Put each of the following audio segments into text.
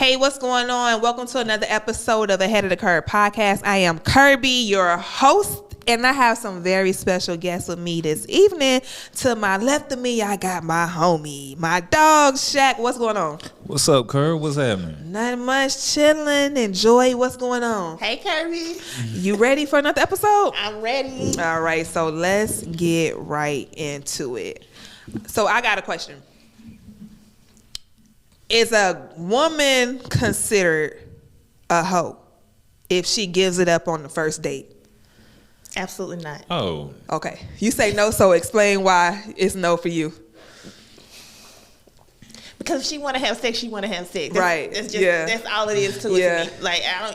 Hey, what's going on? Welcome to another episode of Ahead of the Kirb podcast. I am Kirby, your host, and I have some very special guests with me this evening. To my left of me, I got my homie, my dog, Shaq. What's going on? What's up, Kirb? What's happening? Nothing much, chilling. Enjoy. What's going on? Hey, Kirby. You ready for another episode? I'm ready. All right, so let's get right into it. So I got a question. Is a woman considered a hoe if she gives it up on the first date? Absolutely not. Oh. Okay. You say no, so explain why it's no for you. Because if she want to have sex, she want to have sex. Right. That's all it is to it to me. Like I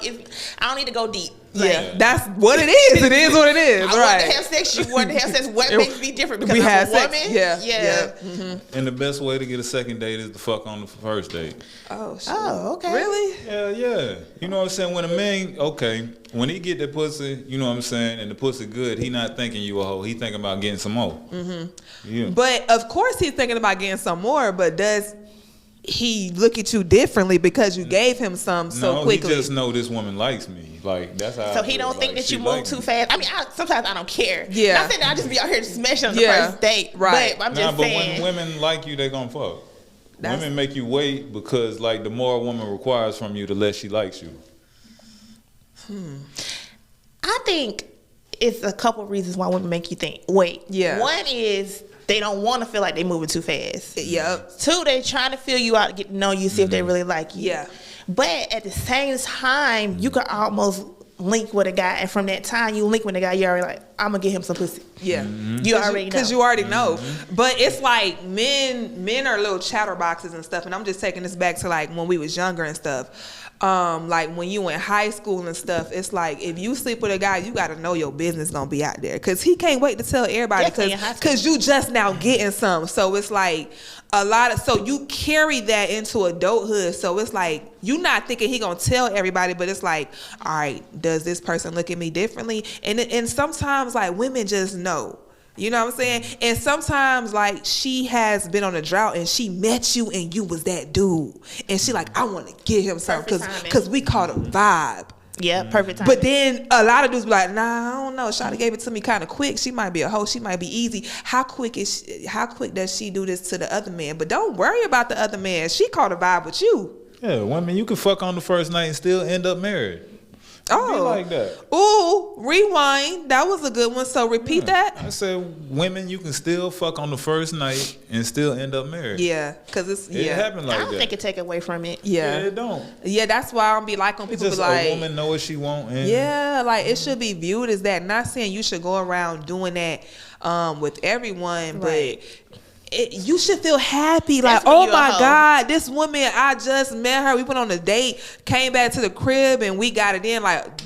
don't need to go deep. Like, that's what it is. It is what it is. I want to have sex. You want to have sex. What makes me different? Because I'm a woman. Yeah. Mm-hmm. And the best way to get a second date is to fuck on the first date. Oh, shit. Oh, okay. Really? Yeah. You know what I'm saying? When a man, when he get that pussy, you know what I'm saying, and the pussy good, he not thinking you a hoe. He thinking about getting some more. Mm-hmm. Yeah. But of course he's thinking about getting some more. But does he look at you differently because you gave him some so quickly? He just know this woman likes me. Like that's how. So he don't think that you move too fast. I mean, sometimes I don't care. Yeah. Not saying that I just be out here smashing on the first date. Right. But I'm just saying. When women like you, they gonna fuck. Women make you wait because like the more a woman requires from you, the less she likes you. I think it's a couple reasons why women make you think wait. Yeah. One is they don't want to feel like they're moving too fast. Yep. Two, they trying to feel you out, get to know you, see if they really like you. Yeah. But at the same time, you can almost link with a guy, and from that time you link with a guy, you already like, I'm gonna get him some pussy. Yeah. You already know. Because you already know. But it's like men are little chatterboxes and stuff, and I'm just taking this back to like when we was younger and stuff. Like when you in high school and stuff, it's like if you sleep with a guy, you got to know your business gonna be out there because he can't wait to tell everybody because you just now getting some. So it's like so you carry that into adulthood. So it's like you not thinking he gonna tell everybody, but it's like, all right, does this person look at me differently? And sometimes like women just know. You know what I'm saying? And sometimes, like, she has been on a drought and she met you and you was that dude. And she like, I want to get him something because we caught a vibe. Yeah, perfect time. But then a lot of dudes be like, nah, I don't know. Shawty gave it to me kind of quick. She might be a hoe. She might be easy. How quick does she do this to the other man? But don't worry about the other man. She caught a vibe with you. Yeah, women, you can fuck on the first night and still end up married. Oh, be like that. Ooh, rewind. That was a good one. So repeat that. I said, women, you can still fuck on the first night and still end up married. Yeah, because it happened like that. I don't think it take away from it. Yeah, it don't. Yeah, that's why I don't be like when people just be like, a woman know what she want. And yeah, like it should be viewed as that. Not saying you should go around doing that with everyone, but. You should feel happy, like, oh my God, this woman, I just met her. We went on a date, came back to the crib, and we got it in. Like,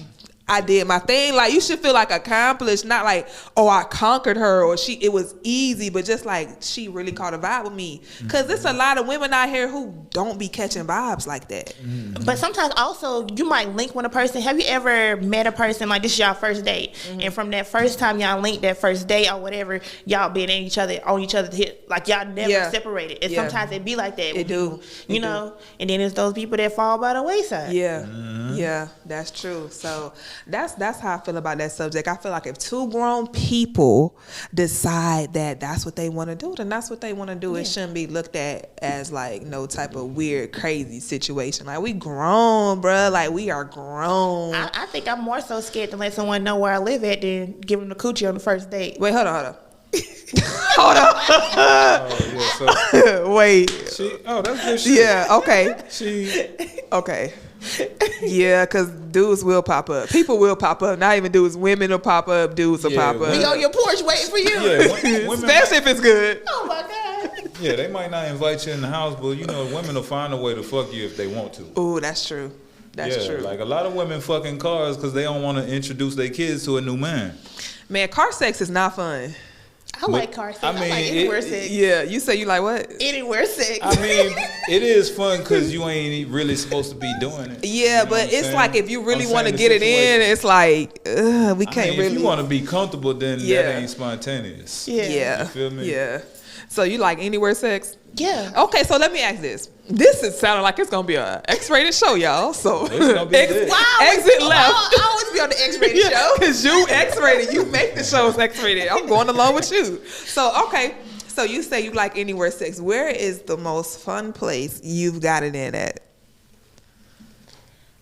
I did my thing. Like, you should feel like accomplished, not like, oh, I conquered her or it was easy, but just like she really caught a vibe with me. Because there's a lot of women out here who don't be catching vibes like that. But sometimes also you might link with a person. Have you ever met a person like this is y'all first date, and from that first time y'all linked, that first date or whatever, y'all been in each other on each other's hip, like y'all never separated. And sometimes it be like that. It do. You know, and then it's those people that fall by the wayside. Yeah, that's true. So that's how I feel about that subject. I feel like if two grown people decide that that's what they want to do, then that's what they want to do. It shouldn't be looked at as like no type of weird, crazy situation. Like we grown, bruh. Like we are grown. I think I'm more so scared to let someone know where I live at than give them the coochie on the first date. Wait, hold on. Hold on. Wait. That's good shit. Yeah, okay. Okay. Yeah, because dudes will pop up. People will pop up. Not even dudes. Women will pop up. Dudes will pop up. We on your porch waiting for you. Yeah, especially if it's good. Oh, my God. Yeah, they might not invite you in the house, but, you know, women will find a way to fuck you if they want to. Ooh, that's true. That's true. Like a lot of women fucking cars because they don't want to introduce their kids to a new man. Man, car sex is not fun. I like car sex. I like anywhere sex. Yeah, you say you like what? Anywhere sex. I mean, it is fun because you ain't really supposed to be doing it. Yeah, but it's like if you really want to get it in, it's like we can't really. If you want to be comfortable, then that ain't spontaneous. Yeah. You feel me? Yeah. So you like anywhere sex? Yeah. Okay, so let me ask this. This is sounding like it's gonna be a X-rated show, y'all. So It's gonna be good. exit left. I always be on the X-rated show. Because you X-rated. You make the shows X-rated. I'm going along with you. So, okay. So you say you like anywhere sex. Where is the most fun place you've got it in at?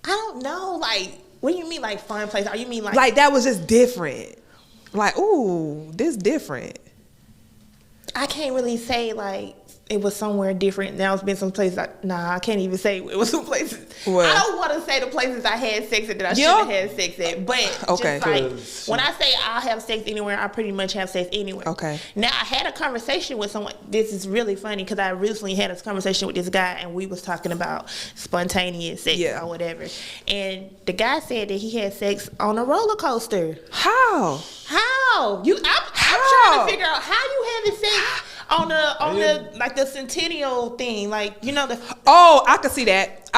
I don't know. Like, what do you mean, like, fun place? Are you mean, Like that was just different. Like, ooh, this different. I can't really say, like, it was somewhere different. Now it's been some places. I can't even say it was some places. Well, I don't want to say the places I had sex at that I shouldn't have had sex at. But okay. just like when I say I'll have sex anywhere, I pretty much have sex anywhere. Okay. Now I had a conversation with someone. This is really funny because I recently had a conversation with this guy and we was talking about spontaneous sex or whatever. And the guy said that he had sex on a roller coaster. How? How? I'm trying to figure out how you having sex on the like the Centennial thing, like you know the. Oh, I could see that.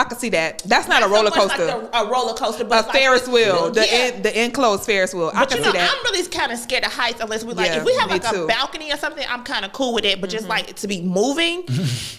That's not a roller coaster. Like a roller coaster, but a Ferris wheel. Yeah. The enclosed Ferris wheel. I can see that. I'm really kind of scared of heights unless we like if we have like a balcony or something. I'm kind of cool with it, but just like to be moving.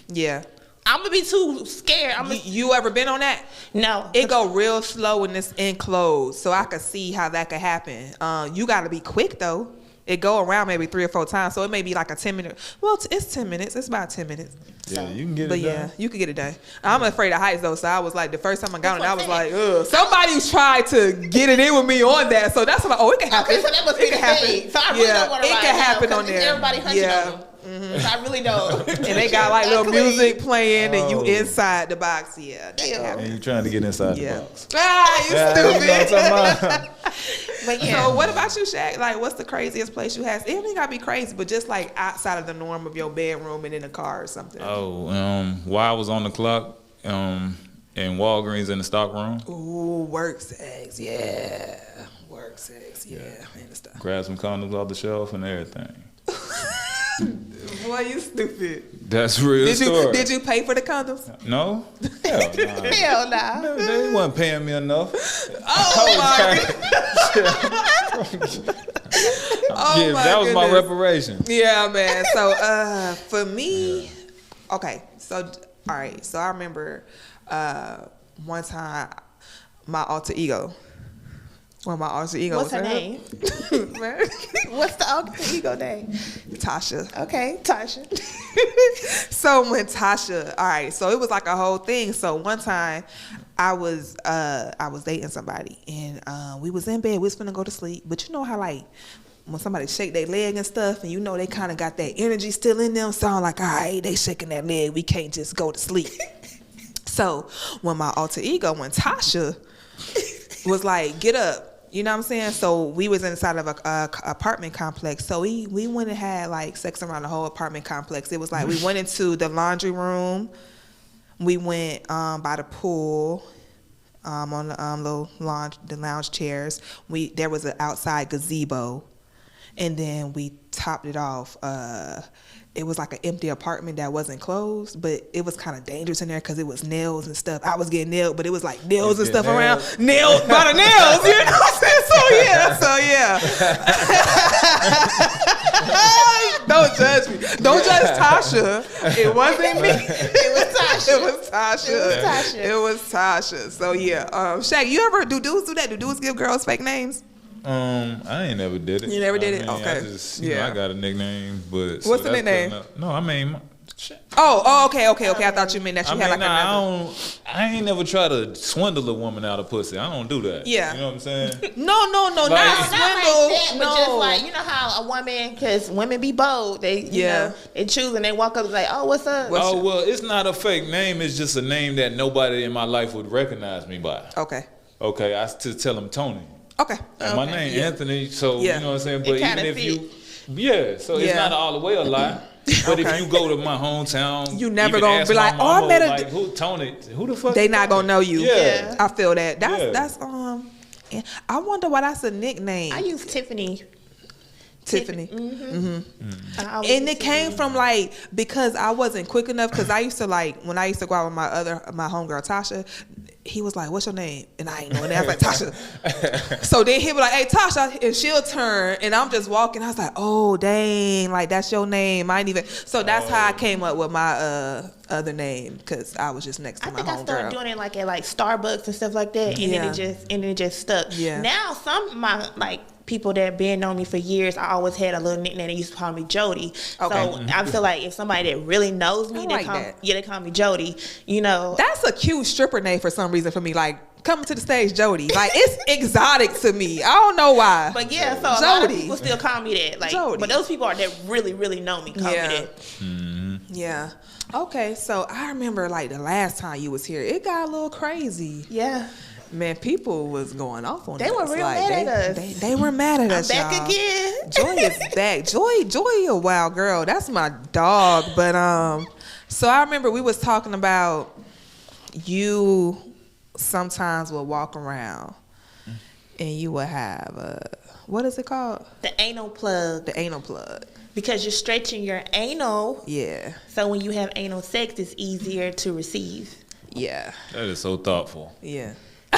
Yeah. I'm gonna be too scared. You ever been on that? No. It go real slow when it's enclosed, so I could see how that could happen. You got to be quick though. It go around maybe 3 or 4 times, so it may be like a 10-minute. Well, it's 10 minutes. It's about 10 minutes. Yeah, you can get it done. But yeah, you can get it done. I'm afraid of heights though, so I was like, the first time I got on, I was like, ugh. Somebody tried to get it in with me on that, so that's what it can happen. Okay, so that must be the thing. So I really don't want to ride. It can happen on there. Everybody hunching on them. Mm-hmm. So I really don't. And they got like little music playing, and you inside the box. Yeah, and you trying to get inside the box. Ah, you stupid. But yeah. So what about you, Shaq? Like, what's the craziest place you had? It ain't gotta be crazy, but just like outside of the norm of your bedroom and in a car or something. Oh, while I was on the clock, in Walgreens in the stock room. Ooh, work sex, yeah. Work sex, yeah. In the stock. Grab some condoms off the shelf and everything. Boy, you stupid. That's real story. Did you pay for the condoms? No. Hell nah. Hell nah. No, they wasn't paying me enough. Oh my God. That was my reparation. Yeah, man. So for me, okay. So all right. So I remember one time my alter ego. Well, my alter ego. What's her name? What's the alter ego name? Tasha. Okay, Tasha. So when Tasha, all right, so it was like a whole thing. So one time I was dating somebody and we was in bed, we was finna go to sleep. But you know how like when somebody shake their leg and stuff and you know they kind of got that energy still in them, so I'm like, all right, they shaking that leg, we can't just go to sleep. So when my alter ego, when Tasha was like, get up. You know what I'm saying? So we was inside of a apartment complex. So we went and had like sex around the whole apartment complex. It was like we went into the laundry room. We went by the pool on the lounge chairs. There was an outside gazebo, and then we topped it off. It was like an empty apartment that wasn't closed, but it was kind of dangerous in there because it was nails and stuff. I was getting nailed, but it was like nails and stuff around. Nailed by the nails, you know what I'm saying? So yeah. Don't judge me. Don't judge Tasha. It wasn't me. It was Tasha. It was Tasha. It was Tasha. So yeah. Shaq, you ever do dudes do that? Do dudes give girls fake names? I ain't never did it. You never did it? Okay. I just, you know, I got a nickname, but what's the nickname? No, I mean. Okay. I thought you meant that you had like another. I ain't never try to swindle a woman out of pussy. I don't do that. Yeah. You know what I'm saying? No, not swindle. Not like that, but just like, you know how a woman, because women be bold, they you know, they choose and they walk up and like, oh, what's up? Well, it's not a fake name. It's just a name that nobody in my life would recognize me by. Okay, I just tell them Tony. Okay. My name Anthony, so you know what I'm saying? But even if it's not all the way a lie. But if you go to my hometown, you never gonna be like, oh, I met like, who Tony? Who the fuck? They not gonna know you. Yeah. I feel that. That's I wonder why that's a nickname. I use Tiffany. And it came from like, because I wasn't quick enough, because I used to like, when I used to go out with my homegirl Tasha, he was like, what's your name? And I ain't know. And I was like, Tasha. So then he was like, hey, Tasha. And she'll turn. And I'm just walking. I was like, oh, dang. Like, that's your name. I ain't even. So that's how I came up with my other name. Because I was just next to my homegirl. I started doing it like at like Starbucks and stuff like that. And then it just stuck. Yeah. Now some of my like people that been known me for years, I always had a little nickname. They used to call me Jody. Okay. So I feel like if somebody that really knows me, they call me Jody. You know, that's a cute stripper name for some reason for me. Like, coming to the stage, Jody. Like, it's exotic to me. I don't know why. But yeah, so a lot of people still call me that. Like, Jody. But those people that really, really know me call me that. Mm-hmm. Yeah. Okay, so I remember like the last time you was here, it got a little crazy. Yeah. Man, people was going off on us. They were real mad at us. They were mad at us, back y'all. again. Joy is back. Joy a wild girl. That's my dog. But so I remember we was talking about you sometimes will walk around and you will have what is it called? The anal plug. The anal plug. Because you're stretching your anal. Yeah. So when you have anal sex, it's easier to receive. Yeah. That is so thoughtful. Yeah. For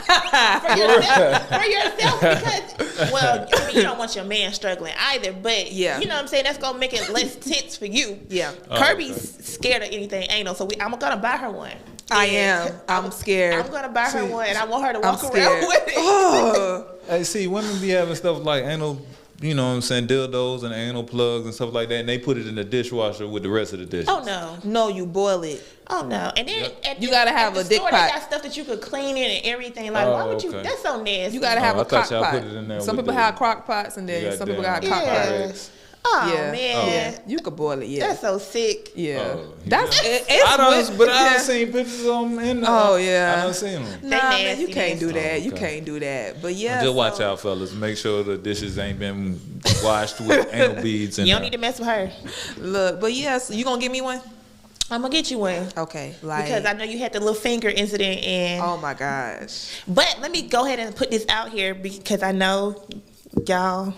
yourself, because, well, I mean, you don't want your man struggling either, but, you know what I'm saying, that's going to make it less tense for you. Yeah. Kirby's scared of anything anal, so I'm going to buy her one. I am. I'm scared. I'm going to buy her one, and I want her to walk around with it. Oh. Hey, see, women be having stuff like anal, you know what I'm saying, dildos and anal plugs and stuff like that, and they put it in the dishwasher with the rest of the dishes. Oh, no. No, you boil it. Oh, no. And then you got to have a dick pot. They got stuff that you could clean in and everything. Like, why would you? That's so nasty. You got to have a crock pot. Put it in there some people have crock pots, and then some people got crock pots. Oh, man. You could boil it, That's so sick. Yeah. That's I done seen pictures of them in the I done seen them. Nah, man, you can't do that. You can't do that. But yeah. Just watch out, fellas. Make sure the dishes ain't been washed with anal beads. You don't need to mess with her. Look, but yes, you gonna give me one? I'm gonna get you one. Okay. Because I know you had the little finger incident and oh my gosh. But let me go ahead and put this out here because I know y'all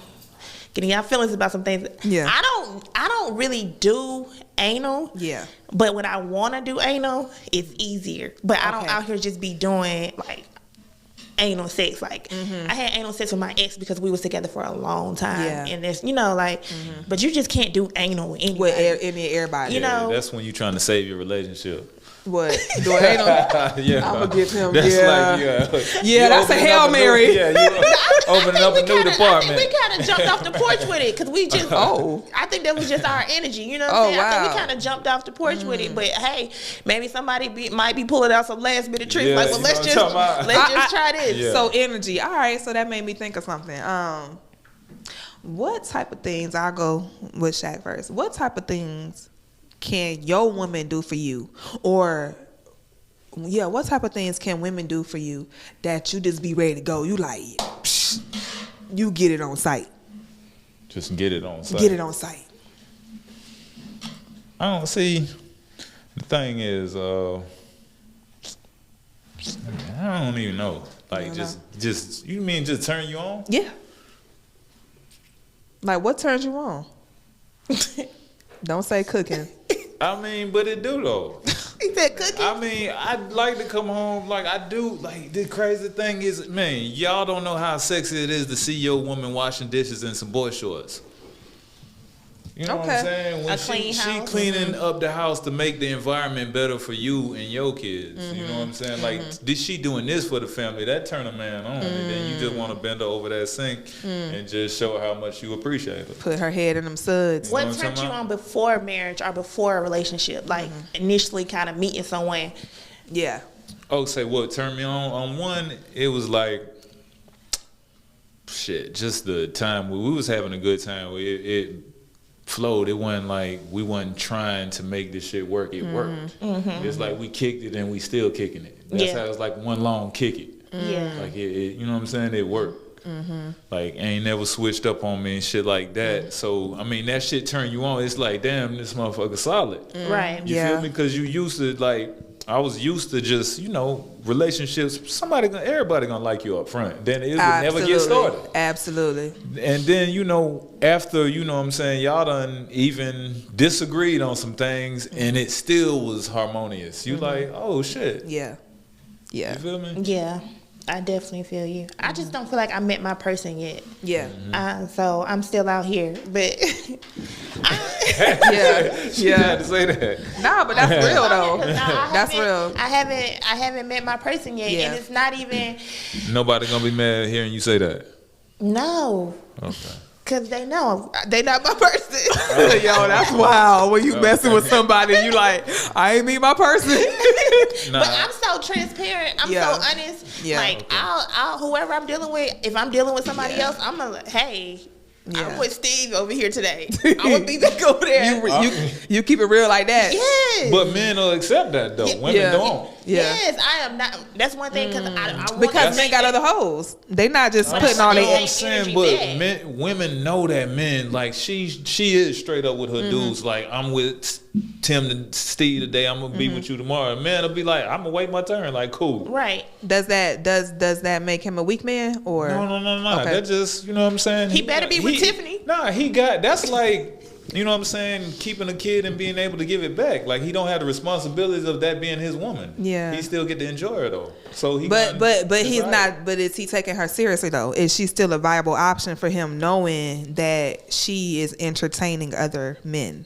getting y'all feelings about some things. Yeah. I don't really do anal. Yeah. But when I wanna do anal, it's easier. But I don't out here just be doing like anal sex. Like I had anal sex with my ex because we was together for a long time. Yeah. And there's but you just can't do anal with anybody. With everybody. You know, that's when you're trying to save your relationship. What? Do anal? Yeah. I'm gonna give him. That's that's a Hail Mary. You opening up a new department. I think we kind of jumped off the porch with it because we just. I think that was just our energy. You know what I'm saying? Wow. I think we kind of jumped off the porch with it. But hey, maybe somebody might be pulling out some last bit of tricks. Yeah, like, well, let's just try this. Yeah. So energy. All right. So that made me think of something. What type of things? I'll go with Shaq first. What type of things can your woman do for you? Or what type of things can women do for you that you just be ready to go? You like, psh, you get it on sight. Just get it on sight. Get it on sight. I don't see. The thing is, I don't even know. Like, just you mean just turn you on? Yeah. Like, what turns you on? Don't say cooking. I mean, but it do though. He said cooking. I mean, I'd like to come home like I do. Like, the crazy thing is, man, y'all don't know how sexy it is to see your woman washing dishes in some boy shorts. You know what I'm saying? When she cleaning up the house to make the environment better for you and your kids. You know what I'm saying? Like, did she doing this for the family? That turn a man on. And then you just want to bend her over that sink and just show her how much you appreciate her. Put her head in them suds. What turned you on before marriage or before a relationship? Like, initially kind of meeting someone. Yeah. Oh, say what turned me on? On one, it was like, just the time we was having a good time. It flowed. It wasn't like we wasn't trying to make this shit work. It worked. It's like we kicked it and we still kicking it. That's how it's like one long kick it. Yeah. Like it, you know what I'm saying? It worked. Like, ain't never switched up on me and shit like that. So I mean, that shit turn you on. It's like, damn, this motherfucker solid. Right. You feel me? Because you used to like. I was used to just, relationships. Everybody gonna like you up front. Then it would never get started. Absolutely. And then, after, what I'm saying, y'all done even disagreed on some things and it still was harmonious. You like, oh shit. Yeah. Yeah. You feel me? Yeah, I definitely feel you. I just don't feel like I met my person yet. Yeah. So I'm still out here, but Yeah. She had to say that. Nah, but that's real though. That's real. I haven't met my person yet, Yeah. and it's not even Nobody gonna be mad hearing you say that. no. Okay. Cause they know they not my person. Yo, that's wild. When you messing with somebody, you like, I ain't meet my person. Nah. But I'm so transparent. I'm Yeah. so honest. Yeah. Like I'll whoever I'm dealing with, if I'm dealing with somebody Yeah. else, I'm gonna hey. Yeah. I'm with Steve over here today. I would be back over there. You keep it real like that. Yes. But men will accept that though. Women Yeah. don't. Yeah. Yes, I am not. That's one thing because I want Because to men got other hoes. They not just But putting I all You know what their I'm saying? But women know that men, like she is straight up with her dudes. Like, I'm with Tim and Steve today. I'm gonna be with you tomorrow. Man will be like, I'm gonna wait my turn. Like, cool. right. Does that make him a weak man or No. Okay. That just, you know what I'm saying? He better be with Tiffany. Nah, that's like, you know what I'm saying, keeping a kid and being able to give it back. Like, he don't have the responsibilities of that being his woman. Yeah. He still get to enjoy her though. So he But he's decide. not. But is he taking her seriously though? Is she still a viable option for him, knowing that she is entertaining other men?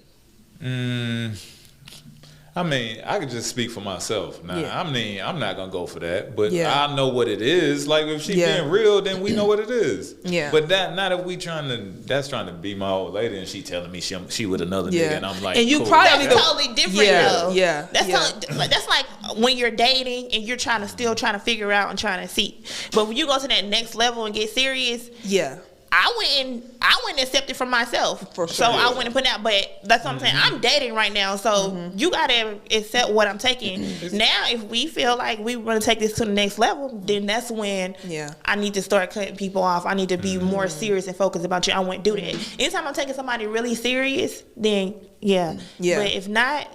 I mean, I could just speak for myself. Now, Yeah. I mean, I'm not gonna go for that, but Yeah. I know what it is. Like, if she Yeah. being real, then we know what it is. Yeah. But not if we trying to be my old lady and she telling me she with another Yeah. nigga, and I'm like, And you cool. probably That's need to- totally different Yeah, though. yeah, That's yeah. that's like when you're dating and you're still trying to figure out and trying to see. But when you go to that next level and get serious, Yeah. I went and accepted for myself. For sure. So I went and put it out. But that's what I'm saying. I'm dating right now. So you got to accept what I'm taking. Now, if we feel like we want to take this to the next level, then that's when I need to start cutting people off. I need to be more serious and focused about you. I won't do that. Anytime I'm taking somebody really serious, then yeah. But if not,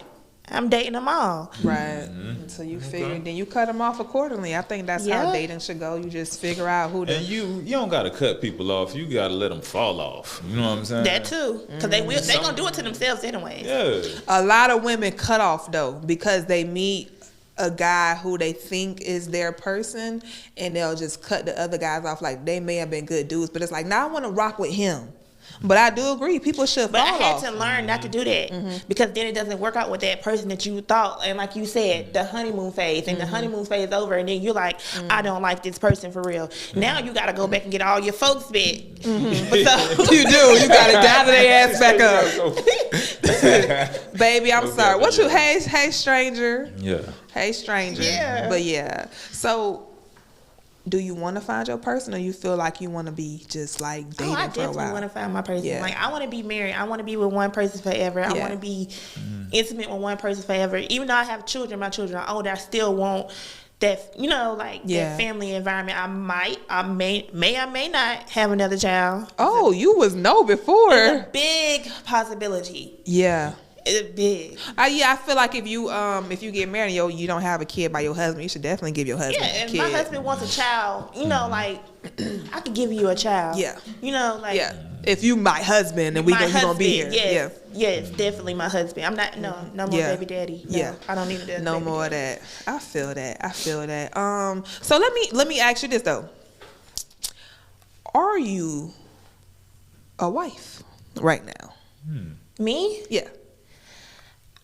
I'm dating them all. Right. So you figure, then you cut them off accordingly. I think that's how dating should go. You just figure out who to. And you don't gotta cut people off. You gotta let them fall off. You know what I'm saying? That too, because they gonna do it to themselves anyways. Yeah. A lot of women cut off though because they meet a guy who they think is their person, and they'll just cut the other guys off. Like, they may have been good dudes, but it's like, now I want to rock with him. But I do agree, people should But fall I had off. to learn not to do that because then it doesn't work out with that person that you thought. And like you said, the honeymoon phase, and the honeymoon phase over, and then you're like, I don't like this person for real. Now you got to go back and get all your folks back. So, You do. You got to gather their ass back up. Baby, I'm sorry. What you, hey stranger. Yeah. Hey stranger. Yeah. But yeah. So, do you want to find your person, or you feel like you want to be just like dating I for a definitely while? want to find my person. Yeah. Like, I want to be married. I want to be with one person forever. I want to be intimate with one person forever. Even though I have children, my children are older, I still want that, that family environment. I may not have another child. Oh, you was no before. It's a big possibility. Yeah. It's big. I feel like if you get married and you don't have a kid by your husband, you should definitely give your husband Yeah, a if kid. my husband wants a child, like, I could give you a child. Yeah. Like, yeah. If you my husband and you gonna be here. Yes, yes, definitely my husband. I'm not no more baby daddy. No, Yeah. I don't need a No baby more daddy. of that. I feel that. So let me ask you this though. Are you a wife right now? Me? Yeah.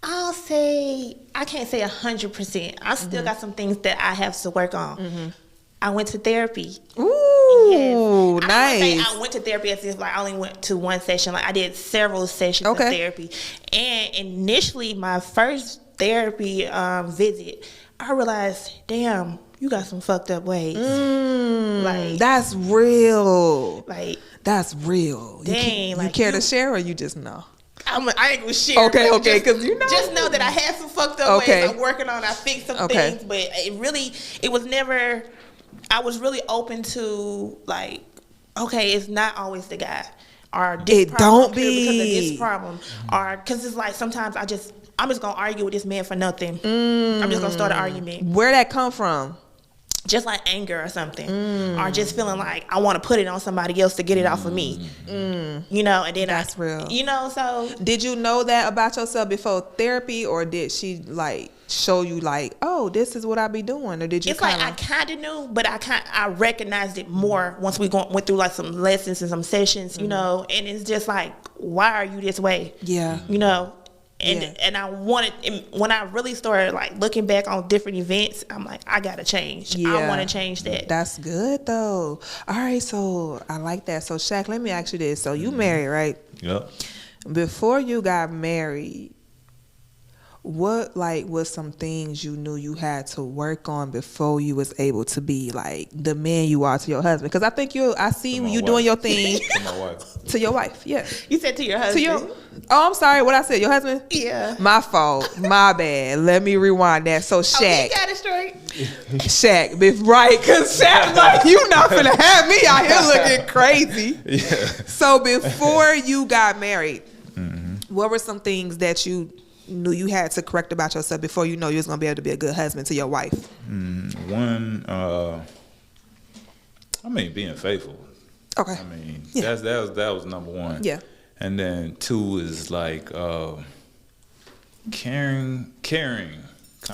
I'll say I can't say 100%. I still got some things that I have to work on. I went to therapy. Ooh, Yes. nice. I went to therapy as if like I only went to one session. Like I did several sessions of therapy. And initially, my first therapy visit, I realized, damn, you got some fucked up ways. Like That's real. like That's real. Dang, you like care to share, or you just know? I ain't gonna share. Okay, but because you know. just know that I had some fucked up Okay. ways. I'm working on. I fixed some Okay. things, but it was never. I was really open to like, okay, it's not always the guy, or this It problem don't occurred because of be. this problem, or because it's like sometimes I'm just gonna argue with this man for nothing. I'm just gonna start an argument. Where that come from? Just like anger or something, or just feeling like I want to put it on somebody else to get it off of me, and then That's real. So Did you know that about yourself before therapy, or did she like show you like, oh, this is what I be doing, or did you? It's like I kind of knew, but I recognized it more once we went through like some lessons and some sessions, you know. And it's just like, why are you this way? Yeah, you know. And I wanted, when I really started like looking back on different events, I'm like, I gotta change. Yeah. I want to change that. That's good though. All right, so I like that. So Shaq, let me ask you this. So you married, right? Yep. Before you got married, what like was some things you knew you had to work on before you was able to be like the man you are to your husband? Because I think I see you doing your thing to my wife. To your wife, yeah. You said to your husband. Oh, I'm sorry. What I said, your husband? Yeah. My fault. My bad. Let me rewind that. So Shaq. Oh, you got it straight. Shaq, right? Because Shaq, like, you not finna have me out here looking crazy. Yeah. So before you got married, what were some things that you knew you had to correct about yourself before you know you was gonna be able to be a good husband to your wife? One, being faithful. Okay. That was number one. Yeah. And then two is like caring, kind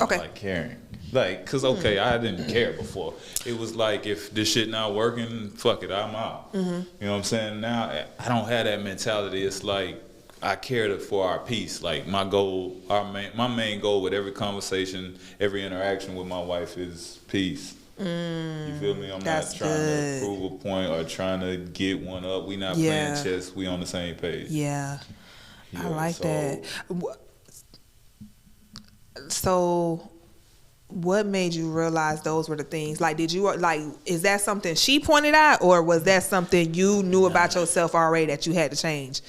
of like caring. Like, cause I didn't care before. It was like, if this shit not working, fuck it, I'm out. You know what I'm saying? Now I don't have that mentality. It's like I care for our peace. Like my goal, my main goal with every conversation, every interaction with my wife is peace. You feel me? I'm not trying to prove a point or trying to get one up. We not playing chess. We on the same page. Yeah. I like that. So what made you realize those were the things? Like, is that something she pointed out, or was that something you knew about yourself already that you had to change?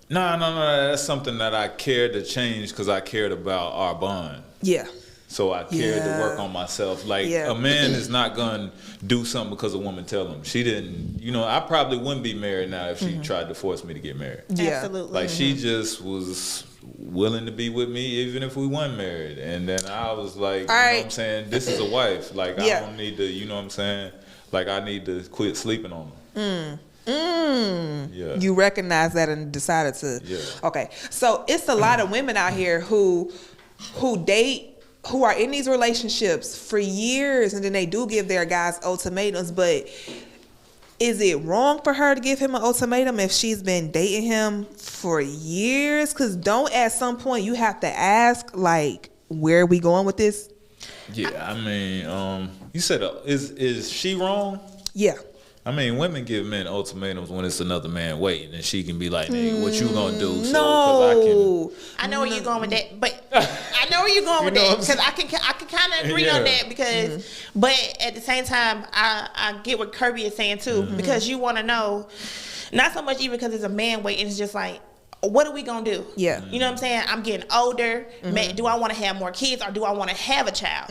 No. That's something that I cared to change because I cared about our bond. Yeah. So I cared to work on myself. Like, a man is not going to do something because a woman tell him. She didn't, I probably wouldn't be married now if she tried to force me to get married. Yeah. Absolutely. Like, she just was willing to be with me even if we weren't married. And then I was like, know what I'm saying? This is a wife. Like, I don't need to, you know what I'm saying? Like, I need to quit sleeping on her. Yeah. You recognize that and decided to. Yeah. Okay. So it's a lot of women out here who date, who are in these relationships for years, and then they do give their guys ultimatums. But is it wrong for her to give him an ultimatum if she's been dating him for years? Because don't at some point you have to ask, like, where are we going with this? Yeah, you said, is she wrong? Yeah. Women give men ultimatums when it's another man waiting, and she can be like, "Nigga, what you gonna do?" No, I know where you're going with that, but I know where you're going with that because I can kind of agree on that because, but at the same time, I get what Kirby is saying too because you want to know, not so much even because it's a man waiting, it's just like, what are we gonna do? Yeah. You know what I'm saying? I'm getting older. Man, do I want to have more kids or do I want to have a child?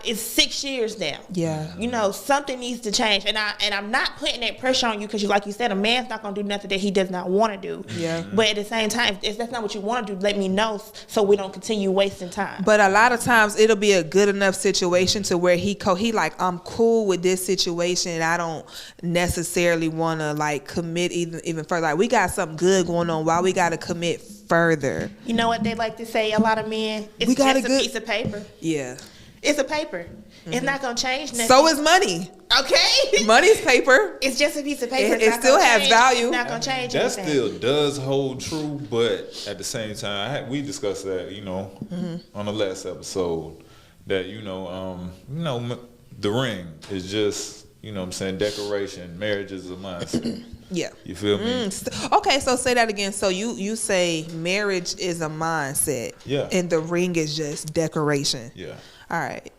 It's 6 years now. Yeah. Something needs to change, and I'm not putting that pressure on you because, like you said, a man's not gonna do nothing that he does not want to do. Yeah. But at the same time, if that's not what you want to do, let me know so we don't continue wasting time. But a lot of times it'll be a good enough situation to where he like, I'm cool with this situation. I don't necessarily want to like commit even further. Like, we got something good going on. Why we got to commit further? You know what they like to say? A lot of men, it's just a piece of paper. Yeah. It's a paper. It's not gonna change nothing. So is money. Okay. Money's paper. It's just a piece of paper. It still has value. It's not gonna change That anything. still does hold true, but at the same time, we discussed that, on the last episode, that the ring is just, what I'm saying, decoration. Marriage is a mindset. Yeah. You feel me? Okay, so say that again. So you say marriage is a mindset. Yeah. And the ring is just decoration. Yeah. All right.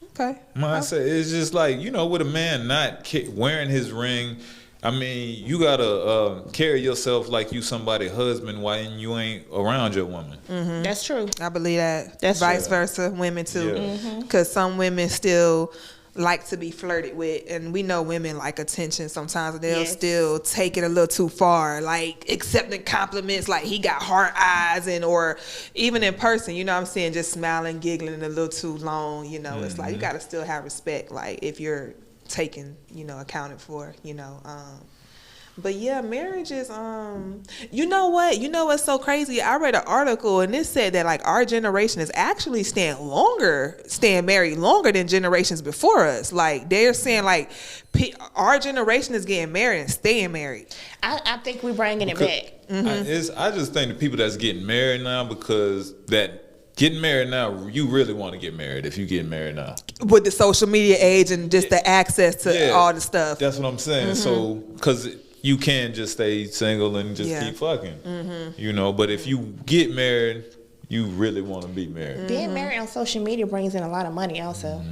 Okay. Mindset is just like, with a man not wearing his ring, you gotta carry yourself like you somebody's husband when you ain't around your woman. Mm-hmm. That's true. I believe that. That's vice versa, women too. Because some women still like to be flirted with, and we know women like attention sometimes. They'll still take it a little too far, like accepting compliments like he got hard eyes, or even in person, what I'm saying, just smiling, giggling a little too long. It's like you got to still have respect, like if you're taken, accounted for, But yeah, marriage is you know what? You know what's so crazy? I read an article and it said that like our generation is actually staying married longer than generations before us. Like they're saying like our generation is getting married and staying married. I think we're bringing it back. I just think the people that's getting married now, because getting married now, you really want to get married if you get married now. With the social media age and just the access to all the stuff. That's what I'm saying. So, because you can't just stay single and just keep fucking, you know. But if you get married, you really want to be married. Being married on social media brings in a lot of money also.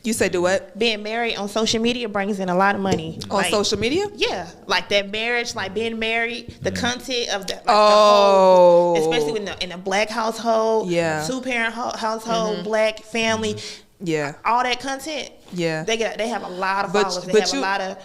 You said do what? Being married on social media brings in a lot of money. On social media? Yeah. Like that marriage, like being married, the content of that. Like the whole, especially in a black household, 2-parent household, black family. Yeah. All that content. Yeah. They have a lot of followers. They have a lot of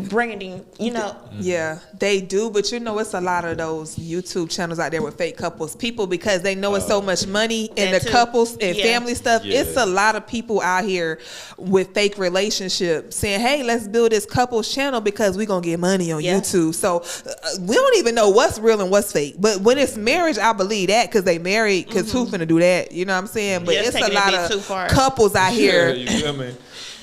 branding, you know. Yeah, they do, but you know it's a lot of those YouTube channels out there with fake couples. People, because they know it's so much money in the couples and family stuff. It's a lot of people out here with fake relationships saying, hey, let's build this couples channel because we're gonna get money on YouTube. So we don't even know what's real and what's fake. But when it's marriage, I believe that because they married, because who finna do that? You know what I'm saying? But it's a lot of couples out here. You feel me?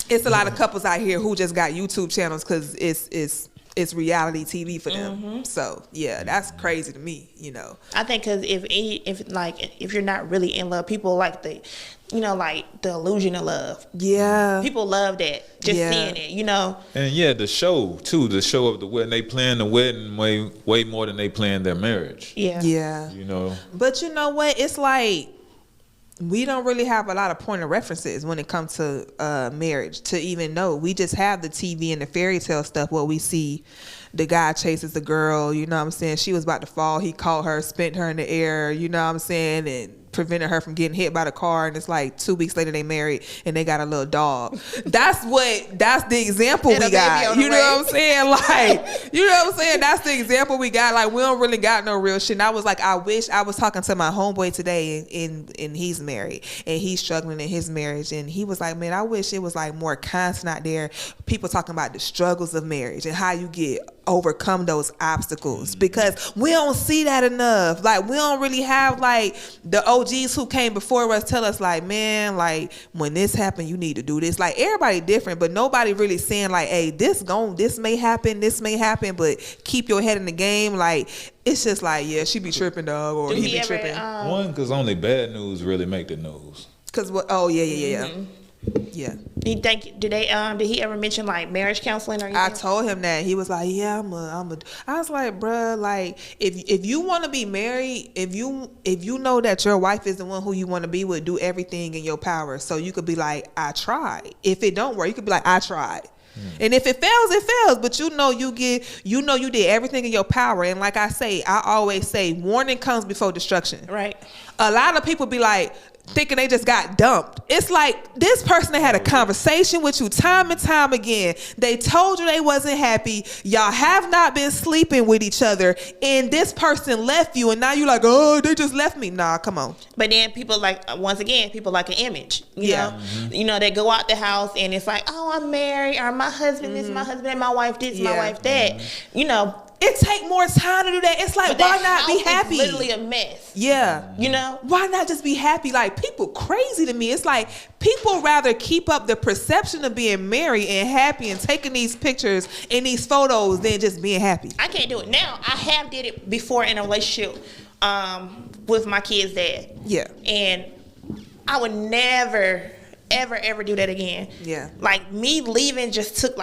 It's a lot of couples out here who just got YouTube channels because it's reality TV for them. So yeah, that's crazy to me. You know, I think because if you're not really in love, people like the illusion of love. Yeah, people love that. Just seeing it, you know. And the show of the wedding. They plan the wedding way more than they plan their marriage. Yeah. You know. But you know what? It's like, we don't really have a lot of point of references when it comes to marriage to even know. We just have the TV and the fairy tale stuff where we see the guy chases the girl, you know what I'm saying? She was about to fall. He caught her, spent her in the air, you know what I'm saying? And prevented her from getting hit by the car. And it's like 2 weeks later they married and they got a little dog. That's the example we got. You know what I'm saying? Like, you know what I'm saying? That's the example we got. Like, we don't really got no real shit. And I was like, I wish. I was talking to my homeboy today and he's married and he's struggling in his marriage. And he was like, man, I wish it was like more content out there. People talking about the struggles of marriage and how you get overcome those obstacles, because we don't see that enough. Like, we don't really have like the OGs who came before us tell us like, man, like when this happened, you need to do this. Like, everybody different, but nobody really saying like, hey, this may happen, but keep your head in the game. Like, it's just like, yeah, she be tripping, dog, or he be tripping. One, because only bad news really make the news. Cause what? Oh yeah. Yeah. Did he ever mention like marriage counseling or anything? I told him that. He was like, yeah, I was like, bruh, like if you want to be married, if you know that your wife is the one who you want to be with, do everything in your power. So you could be like, I tried. If it don't work, you could be like, I tried. And if it fails, it fails. But you did everything in your power. And like I always say, warning comes before destruction. Right. A lot of people be like, thinking they just got dumped. It's like, this person that had a conversation with you time and time again. They told you they wasn't happy. Y'all have not been sleeping with each other. And this person left you. And now you like, oh, they just left me. Nah, come on. But then people like, once again, people like an image. You know? Mm-hmm. You know, they go out the house and it's like, oh, I'm married. Or my husband is my husband. And my wife this, my wife that. You know. It take more time to do that. It's like, why not be happy? It's literally a mess. Yeah. You know? Why not just be happy? Like, people crazy to me. It's like, people rather keep up the perception of being married and happy and taking these pictures and these photos than just being happy. I can't do it now. I have did it before in a relationship with my kid's dad. Yeah. And I would never, ever do that again. Yeah. Like, me leaving just took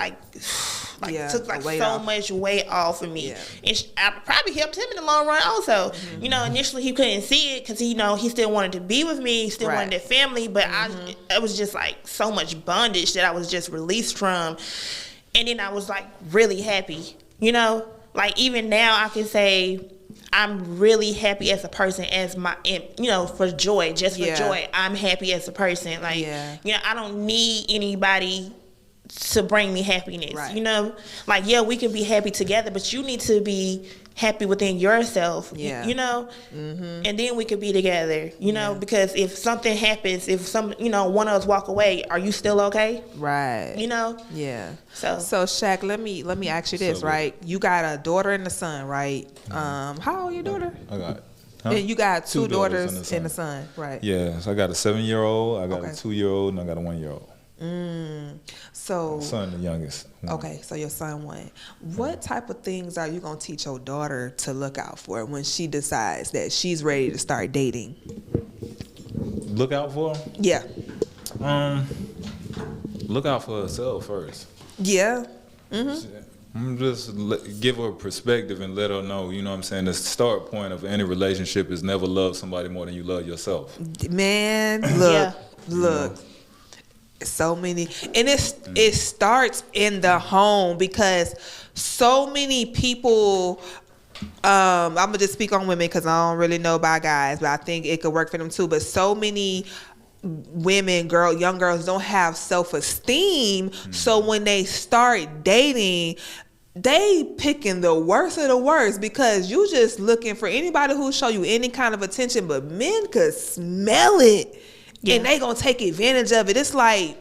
so much weight off of me. Yeah. And I probably helped him in the long run also. Mm-hmm. You know, initially he couldn't see it because he still wanted to be with me, still wanted that family, but it was just like so much bondage that I was just released from. And then I was like really happy, you know? Like, even now I can say I'm really happy as a person, as my, you know, for joy, just for joy. I'm happy as a person. Like, you know, I don't need anybody to bring me happiness. Right. You know, like, yeah, we can be happy together, but you need to be happy within yourself. Yeah. You know, and then we could be together. You know, because if something happens, if one of us walk away, are you still okay? Right. You know. Yeah. So Shaq, let me ask you this, right? You got a daughter and a son, right? How old your daughter? I got. Yeah, you got two daughters and a son, right? Yeah, so I got a 7-year-old, I got Okay. a 2-year-old, and I got a 1-year-old. So Son, the youngest. okay, so your son won. What type of things are you gonna teach your daughter to look out for when she decides that she's ready to start dating? Look out for her? Yeah. Look out for herself first. Yeah. I'm just give her perspective and let her know, you know what I'm saying? The start point of any relationship is never love somebody more than you love yourself. Man, look. So many, and it starts in the home, because so many people. I'm gonna just speak on women because I don't really know about guys, but I think it could work for them too. But so many women, young girls don't have self-esteem, so when they start dating, they picking the worst of the worst, because you just looking for anybody who show you any kind of attention, but men could smell it. Yeah. And they gonna take advantage of it. It's like,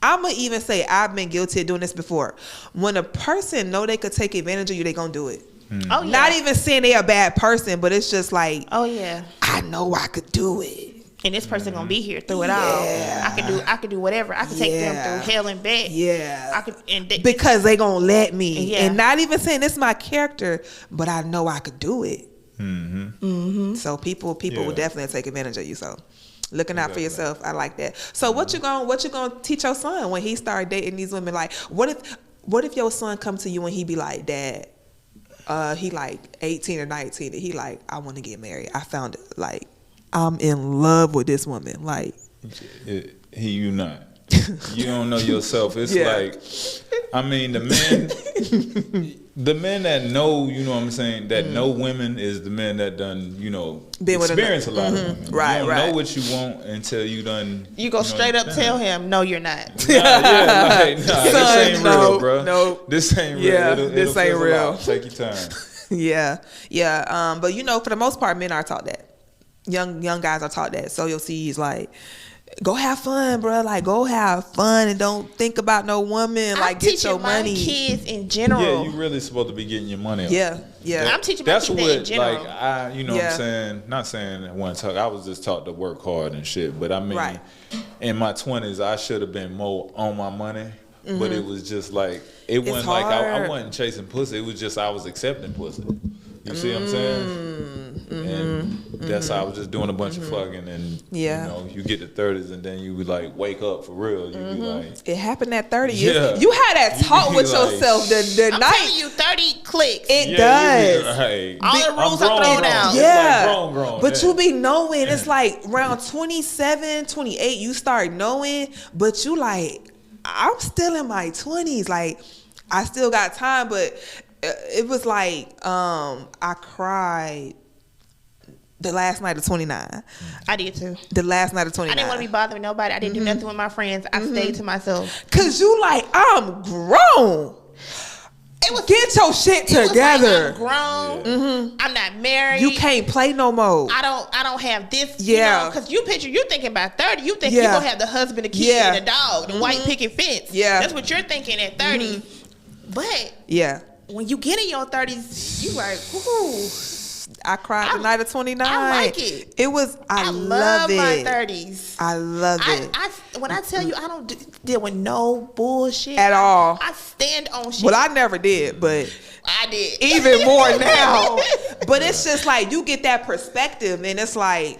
I'm gonna even say I've been guilty of doing this before. When a person know they could take advantage of you, they gonna do it. Oh yeah. Not even saying they a bad person, but it's just like, oh yeah, I know I could do it. And this person gonna be here through it all. I could do whatever. I could take them through hell and back. Yeah. I could, because they gonna let me. Yeah. And not even saying this is my character, but I know I could do it. So people will definitely take advantage of you. So looking out for yourself, I like that. So what you gonna teach your son when he start dating these women? Like, what if your son come to you and he be like, Dad, he like 18 or 19, and he like, I want to get married. I found it, like, I'm in love with this woman. Like, You not. You don't know yourself. It's like, I mean, the men that know, you know what I'm saying, that know women is the men that done, you know, experience a lot of women. Right, you don't know what you want until you done. You go straight up tell him, no, you're not. This ain't real, bro. No. This ain't real. Yeah, it'll this ain't real. Take your time. Yeah. But you know, for the most part, men are taught that. Young guys are taught that. So you'll see he's like, go have fun, bro. Like, go have fun and don't think about no woman. Like, get your money. I'm teaching my kids in general. Yeah, you really supposed to be getting your money. Yeah. I'm teaching my kids in general. Like, you know what I'm saying? Not saying I want to talk. I was just taught to work hard and shit. But I mean, in my 20s, I should have been more on my money. But it was just like, it wasn't like I wasn't chasing pussy. It was just I was accepting pussy. You see what I'm saying? And that's how I was just doing a bunch of fucking, and you know, you get to 30s and then you would like wake up for real. You be like, it happened at 30. You had that talk with yourself the I'm night. telling you, 30 clicks. It does. All the rules are thrown out. Yeah. Like grown, but you be knowing, it's like around 27, 28, you start knowing, but you like, I'm still in my 20s. Like, I still got time, but it was like, I cried the last night of 29. I did too. The last night of 29. I didn't want to be bothering nobody. I didn't do nothing with my friends. I stayed to myself. Cause you like, I'm grown. Get your shit together. Like, I'm grown. I'm not married. You can't play no more. I don't have this. Yeah. Because you thinking about 30. You think you're going to have the husband, the kid, and the dog, the white picket fence. Yeah. That's what you're thinking at 30. But when you get in your 30s, you like, ooh. I cried the night of 29. I like it. It was, I love it. my 30s. I love it. When I tell you, I don't deal with no bullshit. At all. I stand on shit. Well, I never did, but I did. Even more now. But it's just like, you get that perspective, and it's like,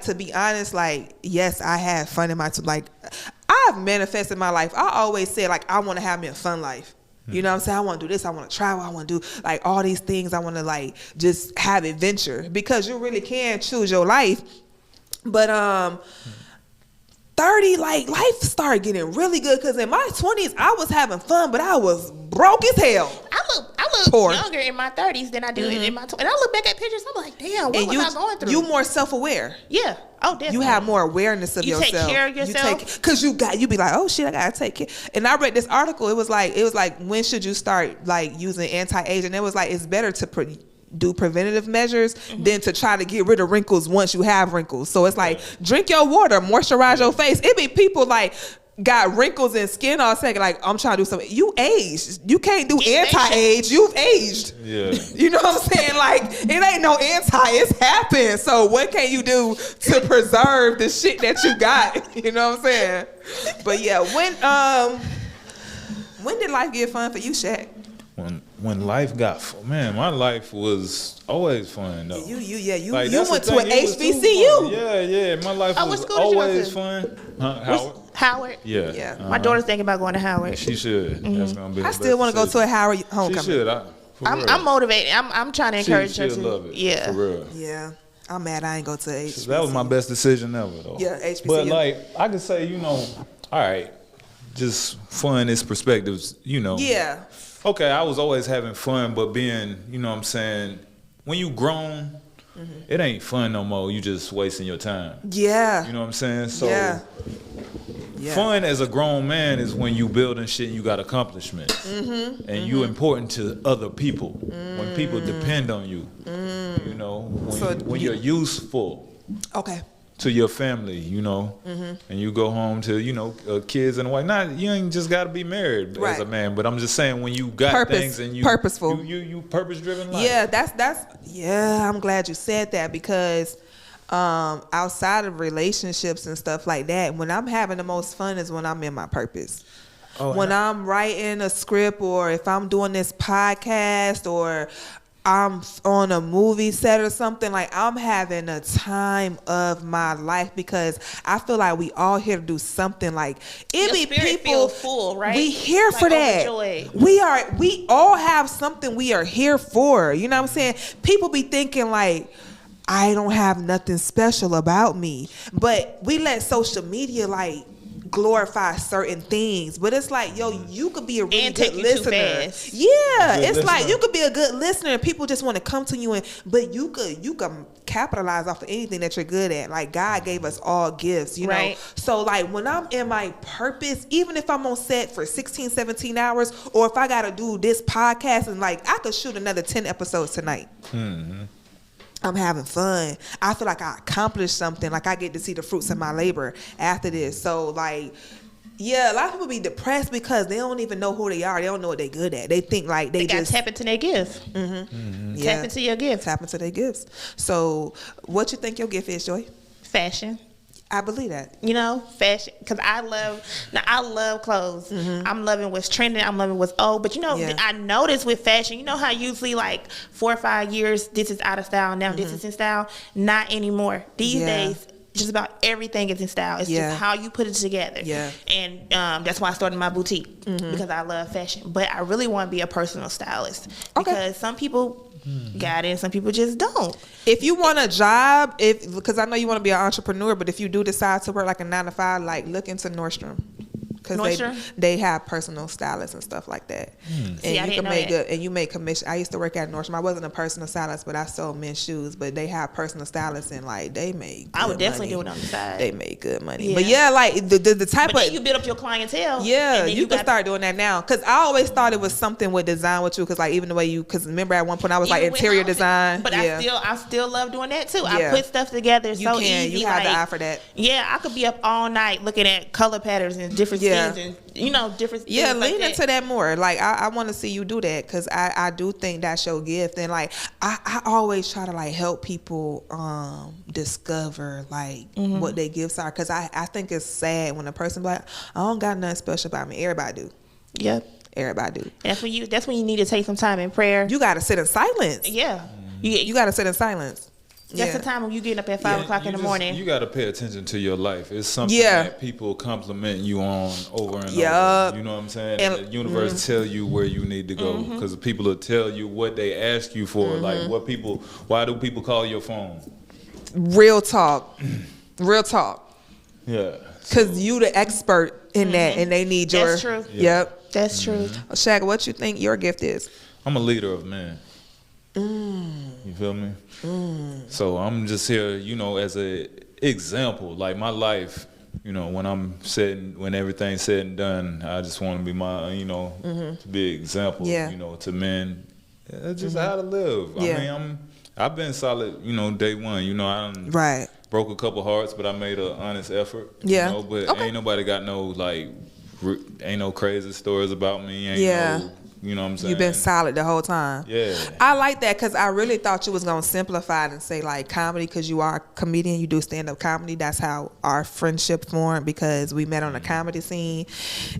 to be honest, like, yes, I had fun in my, like, I've manifested my life. I always said, like, I want to have me a fun life. You know what I'm saying? I want to do this. I want to travel. I want to do like all these things. I want to like just have adventure, because you really can choose your life. But 30, like, life started getting really good, because in my 20s I was having fun, but I was broke as hell. I look poor. younger in my 30s than I do in my 20s. And I look back at pictures, I'm like, damn, what was I going through? You more self-aware. Yeah. Oh, definitely. You have more awareness of yourself. You take care of yourself. Because you be like, oh shit, I gotta take care. And I read this article. It was like, when should you start like using anti-aging? It was like, it's better to do preventative measures than to try to get rid of wrinkles once you have wrinkles. So it's like, drink your water, moisturize your face. It be people like got wrinkles and skin all second, like, I'm trying to do something. You aged. You can't do anti-age. You've aged. Yeah. You know what I'm saying? Like, it ain't no anti. It's happened. So what can you do to preserve the shit that you got? You know what I'm saying? But yeah, when did life get fun for you, Shaq? When life got man, my life was always fun though. You like, went to an HBCU. Yeah. My life was always fun. Howard. Yeah. My daughter's thinking about going to Howard. She should. That's gonna be. I still want to go to a Howard homecoming. She should. I'm motivated. I'm trying to encourage her to. Love it. Yeah. For real. Yeah. I'm mad I ain't go to HBCU. That was my best decision ever though. Yeah, HBCU. But like, I could say, all right, just fun is perspectives, Yeah. Okay, I was always having fun, but being, what I'm saying, when you grown, it ain't fun no more. You just wasting your time. Yeah. You know what I'm saying? So yeah. Fun as a grown man is when you building shit and you got accomplishments. And you important to other people. When people depend on you. When you're useful. Okay. To your family, and you go home to, kids and whatnot. You ain't just got to be married as a man, but I'm just saying when you got things and you purposeful, you purpose-driven life. Yeah, that's I'm glad you said that because outside of relationships and stuff like that, when I'm having the most fun is when I'm in my purpose. When I'm writing a script or if I'm doing this podcast or I'm on a movie set or something, like I'm having a time of my life because I feel like we all here to do something. Like it be people full, right? We here for that. Overjoyed. We all have something we are here for. You know what I'm saying? People be thinking like I don't have nothing special about me, but we let social media like glorify certain things, but it's like, yo, you could be a really good listener. Yeah, it's like you could be a good listener and people just want to come to you but you could capitalize off of anything that you're good at. Like God gave us all gifts, you know? So like when I'm in my purpose, even if I'm on set for 16, 17 hours, or if I got to do this podcast and like I could shoot another 10 episodes tonight. I'm having fun. I feel like I accomplished something. Like I get to see the fruits of my labor after this. So like, yeah, a lot of people be depressed because they don't even know who they are. They don't know what they're good at. They think like they just tap into their gift. Yeah. Tap into your gift. Tap into their gifts. So what you think your gift is, Joy? Fashion. I believe that. Fashion, because I love clothes. I'm loving what's trending. I'm loving what's old. But I noticed with fashion, you know how usually like 4 or 5 years, this is out of style. Now this is in style. Not anymore. These days, just about everything is in style. It's just how you put it together. Yeah. And that's why I started my boutique because I love fashion. But I really want to be a personal stylist because some people got it and some people just don't. If you want a job, because I know you want to be an entrepreneur, but if you do decide to work like a 9 to 5, like look into Nordstrom. Because they have personal stylists and stuff like that. And you can make good, and you make commission. I used to work at Nordstrom. I wasn't a personal stylist, but I sold men's shoes. But they have personal stylists, and like they make good I would definitely money. do it on the side. They make good money. But yeah, like the type but of then you build up your clientele. Yeah, you can start doing that now. Because I always thought it was something with design with you. Because like even the way because remember at one point I was like interior design. But I still love doing that too. I put stuff together easy. You have the eye for that. Yeah, I could be up all night looking at color patterns and different skins and different things. Yeah, lean into that more. Like I want to see you do that because I do think that's your gift. And like I always try to like help people discover like what their gifts are. Because I think it's sad when a person be like, I don't got nothing special about me. Everybody do. Yep. Everybody do. That's when you need to take some time in prayer. You got to sit in silence. Yeah. You got to sit in silence. That's the time when you getting up at 5 o'clock in the morning. You got to pay attention to your life. It's something that people compliment you on over and over. You know what I'm saying? And the universe tell you where you need to go because people will tell you what they ask you for. Like why do people call your phone? Real talk. Real talk. Yeah. Because you the expert in that and they need your. That's true. Yep. That's true. Shaq, what you think your gift is? I'm a leader of men. You feel me? So I'm just here, you know, as a example. Like my life, you know, when everything's said and done, I just want to be to be an example, you know, to men. That's just how to live. Yeah. I mean, I've been solid, you know, day one. You know, I broke a couple hearts, but I made an honest effort. Yeah. You know, but ain't nobody got no ain't no crazy stories about me. Ain't no, you know what I'm saying? You've been solid the whole time. Yeah. I like that because I really thought you was going to simplify it and say like comedy because you are a comedian. You do stand-up comedy. That's how our friendship formed because we met on a comedy scene.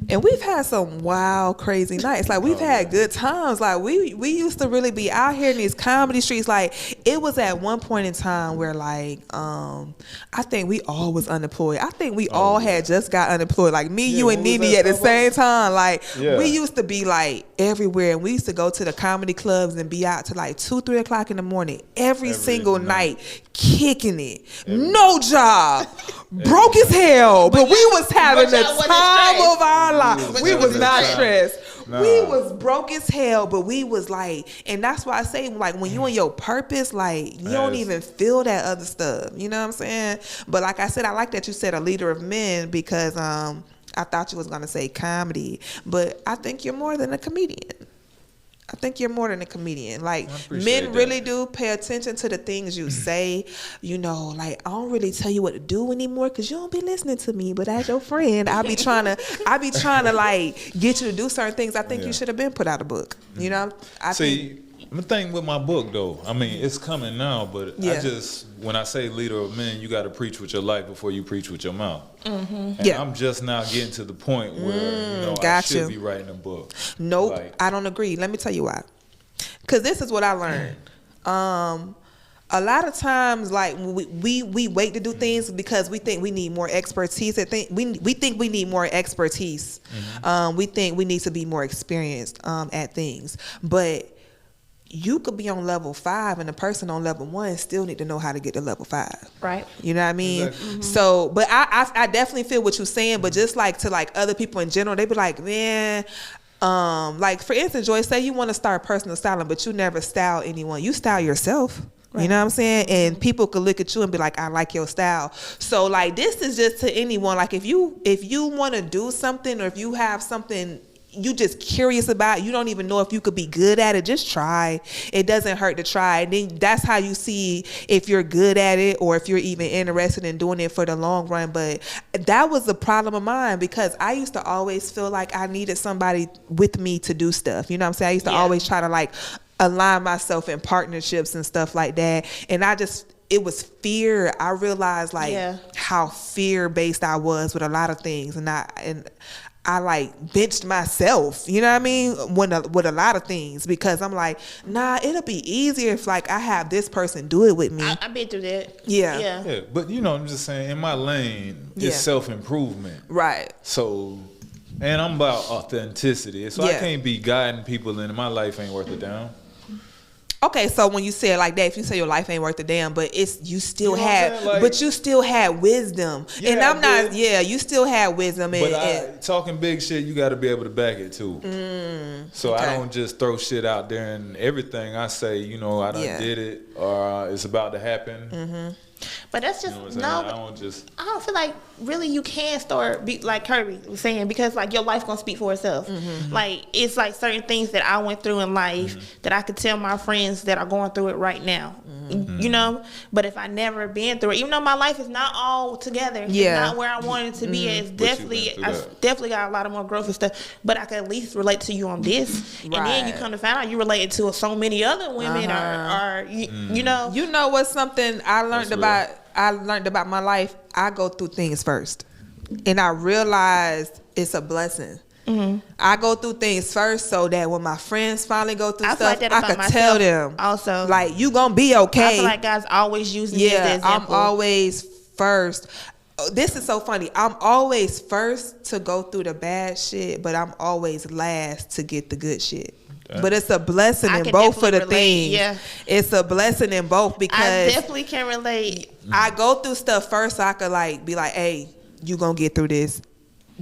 And we've had some wild, crazy nights. Like we've had good times. Like we used to really be out here in these comedy streets. Like it was at one point in time where like I think we all was unemployed. I think we all had just got unemployed. Like me, you, and Nene at the same time. Like we used to be like everywhere, and we used to go to the comedy clubs and be out to like 2-3 o'clock in the morning every single night kicking it. No job, broke as hell, but we was having the time of our life. We was not stressed. Nah. We was broke as hell, but we was like, and that's why I say like when you on your purpose, like you don't even feel that other stuff. You know what I'm saying? But like I said, I like that you said a leader of men because I thought you was gonna say comedy, but I think you're more than a comedian. I think you're more than a comedian. Like men really do pay attention to the things you say. You know, like I don't really tell you what to do anymore because you don't be listening to me. But as your friend, I be trying to like get you to do certain things. I think you should have been put out a book. You know, I think. The thing with my book though, I mean, it's coming now, but when I say leader of men, you got to preach with your life before you preach with your mouth. And I'm just now getting to the point where I should be writing a book. Nope, I don't agree. Let me tell you why. Because this is what I learned. A lot of times, like we wait to do things because we think we need more expertise. We think we need more expertise. We think we need to be more experienced at things, but you could be on level 5 and the person on level 1 still need to know how to get to level 5. Right. You know what I mean? Exactly. So, but I definitely feel what you're saying, but just like to like other people in general, they be like, man, like for instance, Joy, say you want to start personal styling, but you never style anyone. You style yourself. Right. You know what I'm saying? And people could look at you and be like, I like your style. So like this is just to anyone. Like if you want to do something or if you have something you just curious about, you don't even know if you could be good at it, just try. It doesn't hurt to try. And then that's how you see if you're good at it or if you're even interested in doing it for the long run. But that was a problem of mine because I used to always feel like I needed somebody with me to do stuff. You know what I'm saying? I used to always try to like align myself in partnerships and stuff like that. And it was fear. I realized like how fear-based I was with a lot of things. And I like benched myself, you know what I mean, with a lot of things because I'm like, nah, it'll be easier if like I have this person do it with me. I've been through that. Yeah. But you know, I'm just saying, in my lane, it's self-improvement. Right. So, and I'm about authenticity. So I can't be guiding people in my life ain't worth a damn. Okay, so when you say it like that, if you say your life ain't worth a damn, but you still had wisdom, and I'm not. Yeah, you still had wisdom, but talking big shit, you got to be able to back it too. So I don't just throw shit out there, and everything I say, you know, I done did it, or it's about to happen. But that's just I don't feel like really you can start like Kirby was saying because like your life gonna speak for itself. Like it's like certain things that I went through in life that I could tell my friends that are going through it right now. You know, but if I never been through it, even though my life is not all together, it's not where I wanted it to be. It's definitely got a lot of more growth and stuff. But I can at least relate to you on this, and then you come to find out you related to so many other women, or you know. You know what's something I learned about my life? I go through things first, and I realized it's a blessing. I go through things first so that when my friends finally go through stuff, I could tell them also, like, you gonna be okay. I feel like guys always use me as an example. I'm always first. This is so funny. I'm always first to go through the bad shit, but I'm always last to get the good shit. But it's a blessing in both of the things. Yeah. It's a blessing in both because I definitely can relate. I go through stuff first so I could like be like, hey, you gonna get through this.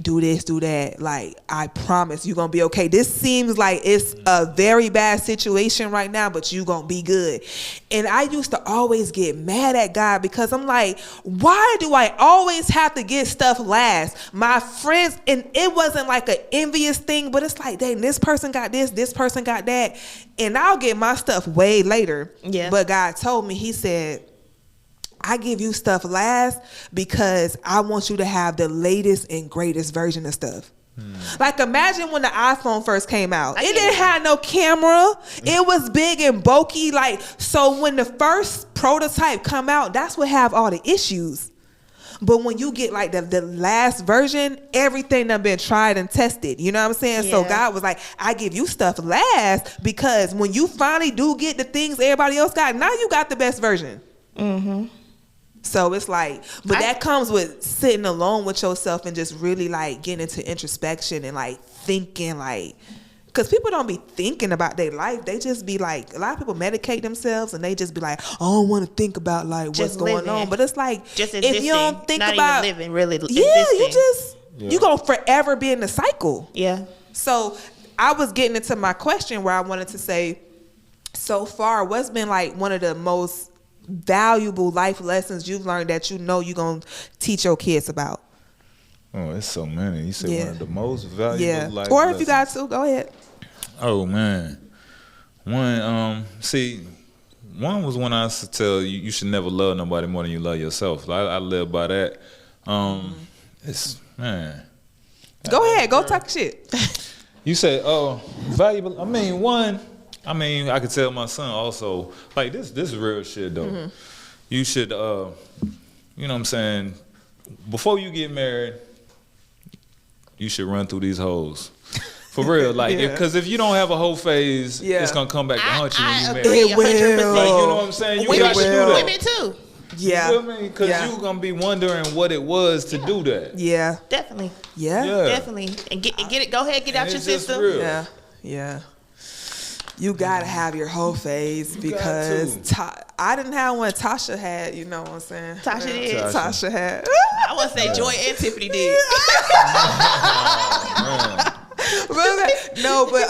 do this, do that. Like, I promise you gonna be okay. This seems like it's a very bad situation right now, but you gonna be good. And I used to always get mad at God because I'm like, why do I always have to get stuff last? My friends, and it wasn't like an envious thing, but it's like, dang, this person got this person got that. And I'll get my stuff way later. Yeah. But God told me, he said, I give you stuff last because I want you to have the latest and greatest version of stuff. Like, imagine when the iPhone first came out. It didn't have no camera. It was big and bulky. Like, so when the first prototype come out, that's what have all the issues. But when you get like the last version, everything done been tried and tested. You know what I'm saying? Yeah. So God was like, I give you stuff last because when you finally do get the things everybody else got, now you got the best version. Mm-hmm. So it's like, but that comes with sitting alone with yourself and just really like getting into introspection and like thinking, like, because people don't be thinking about their life. They just be like, a lot of people medicate themselves and they just be like, I don't want to think about like what's going on. But it's like, just if you don't think not about even living, really existing. You gonna forever be in the cycle. Yeah. So I was getting into my question where I wanted to say, so far, what's been like one of the most valuable life lessons you've learned that you know you're going to teach your kids about? Oh, it's so many. You said one of the most valuable life or lessons. if you got to, go ahead. Oh, man. One was when I used to tell you, you should never love nobody more than you love yourself. I live by that. It's, man. Go ahead. Go talk shit. You said, valuable. I could tell my son also, like, this is real shit, though. Mm-hmm. You should, you know what I'm saying, before you get married, you should run through these hoes. For real, like, because if you don't have a hoe phase, it's going to come back to haunt you when you marry. It will. Like, you know what I'm saying? You got to do that. Women, too. Yeah. You feel me? Because you're going to be wondering what it was to do that. Yeah. Definitely. Yeah. Definitely. And get it. Go ahead, get out your system. Real. Yeah. Yeah. You gotta have your whole phase because I didn't have one. Tasha had, you know what I'm saying? Tasha did. Tasha had. I want to say Joy and Tiffany did. No, but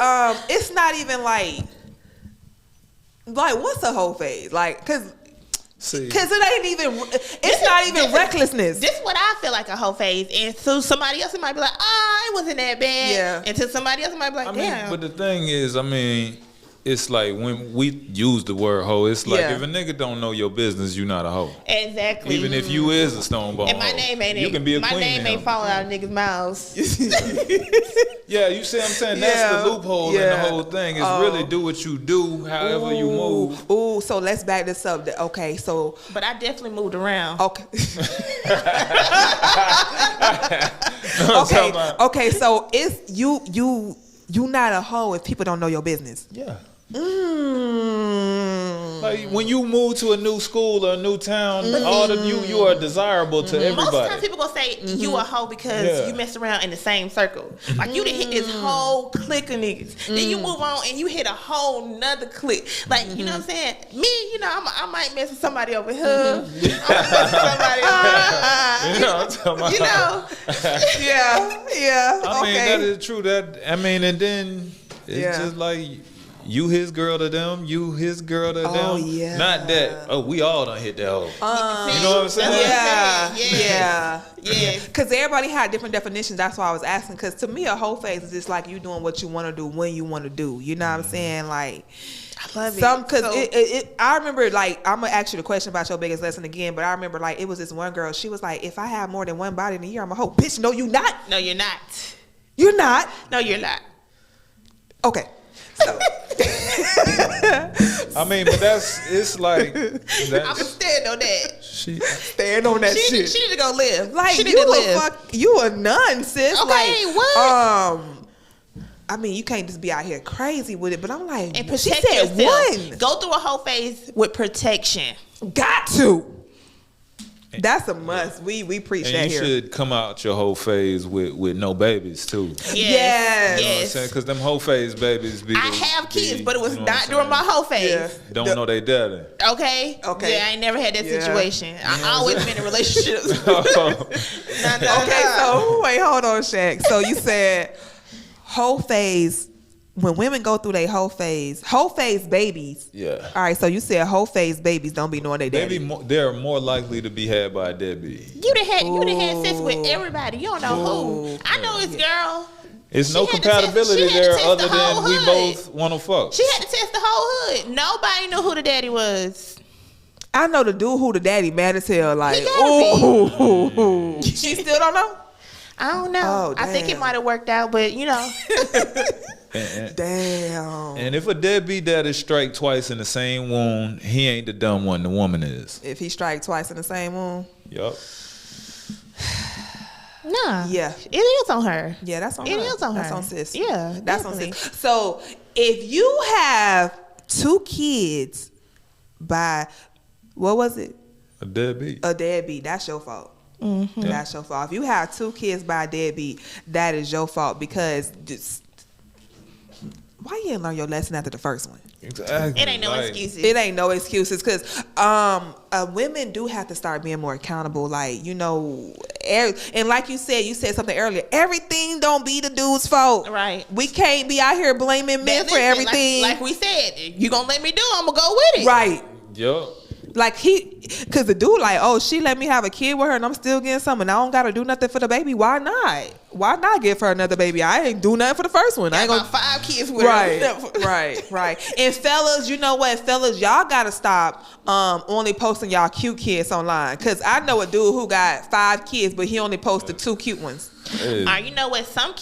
it's not even like what's a whole phase? Like, cause it ain't even. It's not even recklessness. This is what I feel like a whole phase, and so somebody else might be like, it wasn't that bad. Yeah. And to somebody else might be like, damn. But the thing is, it's like when we use the word hoe, it's like if a nigga don't know your business, you not a hoe. Exactly. Even if you is a stone bone and my hoe, name ain't you can be a queen. My name ain't falling out of niggas' mouths. Yeah, you see what I'm saying? That's the loophole in the whole thing. Is really do what you do, however you move. Ooh, so let's back this up. Okay, so. But I definitely moved around. Okay. Okay, so it's you not a hoe if people don't know your business. Yeah. Like when you move to a new school or a new town, all of you are desirable to everybody. Most of the time people gonna say you a hoe because you mess around in the same circle. Like you done hit this whole clique of niggas. Then you move on and you hit a whole nother clique. Like, you know what I'm saying? Me, you know, I might mess with somebody over here. I might mess with somebody over here. You know? Yeah. I mean, that is true. And then it's just like you his girl to them, you his girl to them. Yeah. Not that, we all done hit that hoe. You know what I'm saying? Yeah. Because everybody had different definitions. That's why I was asking. Because to me, a whole phase is just like you doing what you want to do when you want to do. You know what I'm saying? Like, I love it. Because I remember, like, I'm going to ask you the question about your biggest lesson again, but I remember, like, it was this one girl. She was like, if I have more than one body in a year, I'm a hoe. Bitch, no, you not. No, you're not. You're not. No, you're not. Okay. So. I mean, but it's like I'm stand on that. Stand on that shit. She need to go live. Like, she need to live. You a nun, sis. Okay, like, what? I mean, you can't just be out here crazy with it. But I'm like, and protect she said yourself. one. Go through a whole phase with protection. Got to. That's a must. We preach and that you here. should come out your whole phase with no babies too. Yes. You know what I'm saying? Because them whole phase babies be. I have kids, but it was you know what not I'm during my saying? whole phase. Yeah. Don't know they daddy. Okay. Yeah, I ain't never had that Yeah. situation. I always been in relationships. Okay, so wait, hold on, Shaq. So you said whole phase. When women go through their whole phase babies. Yeah. All right, so you said whole phase babies don't be knowing they daddy. They're more likely to be had by a deadbeat. You done had sex with everybody. You don't know who. I know this girl. It's no She had to test- compatibility she had to there test other the whole than we hood. both want to fuck. She had to test the whole hood. Nobody knew who the daddy was. I know the dude who the daddy mad as hell. Like, He gotta ooh. She still don't know? I don't know. Oh, I think it damn. might have worked out, but you know. Damn. And if a deadbeat daddy strike twice in the same wound, he ain't the dumb one. The woman is. If he strike twice in the same wound. Yup. Nah. Yeah. It is on her. Yeah, that's on It her. is on That's her. on sis. Yeah, That's definitely. on sis. So if you have 2 kids by, what was it? A deadbeat. A deadbeat, that's your fault. Mm-hmm. That's your fault. If you have 2 kids by a deadbeat, that is your fault because why you didn't learn your lesson after the first one? Exactly. It ain't no excuses. It ain't no excuses because women do have to start being more accountable. Like, you know, and like you said something earlier, everything don't be the dude's fault. Right. We can't be out here blaming men for everything. Like we said, you gonna let me do it, I'm gonna go with it. Right. Yup. Like cause the dude like, oh, she let me have a kid with her and I'm still getting something. I don't gotta do nothing for the baby. Why not? Why not give her another baby? I ain't do nothing for the first one. I ain't Got gonna 5 kids with right, her. right. And fellas, you know what? Fellas, y'all gotta stop only posting y'all cute kids online. Cause I know a dude who got 5 kids, but he only posted 2 cute ones. You know what? Some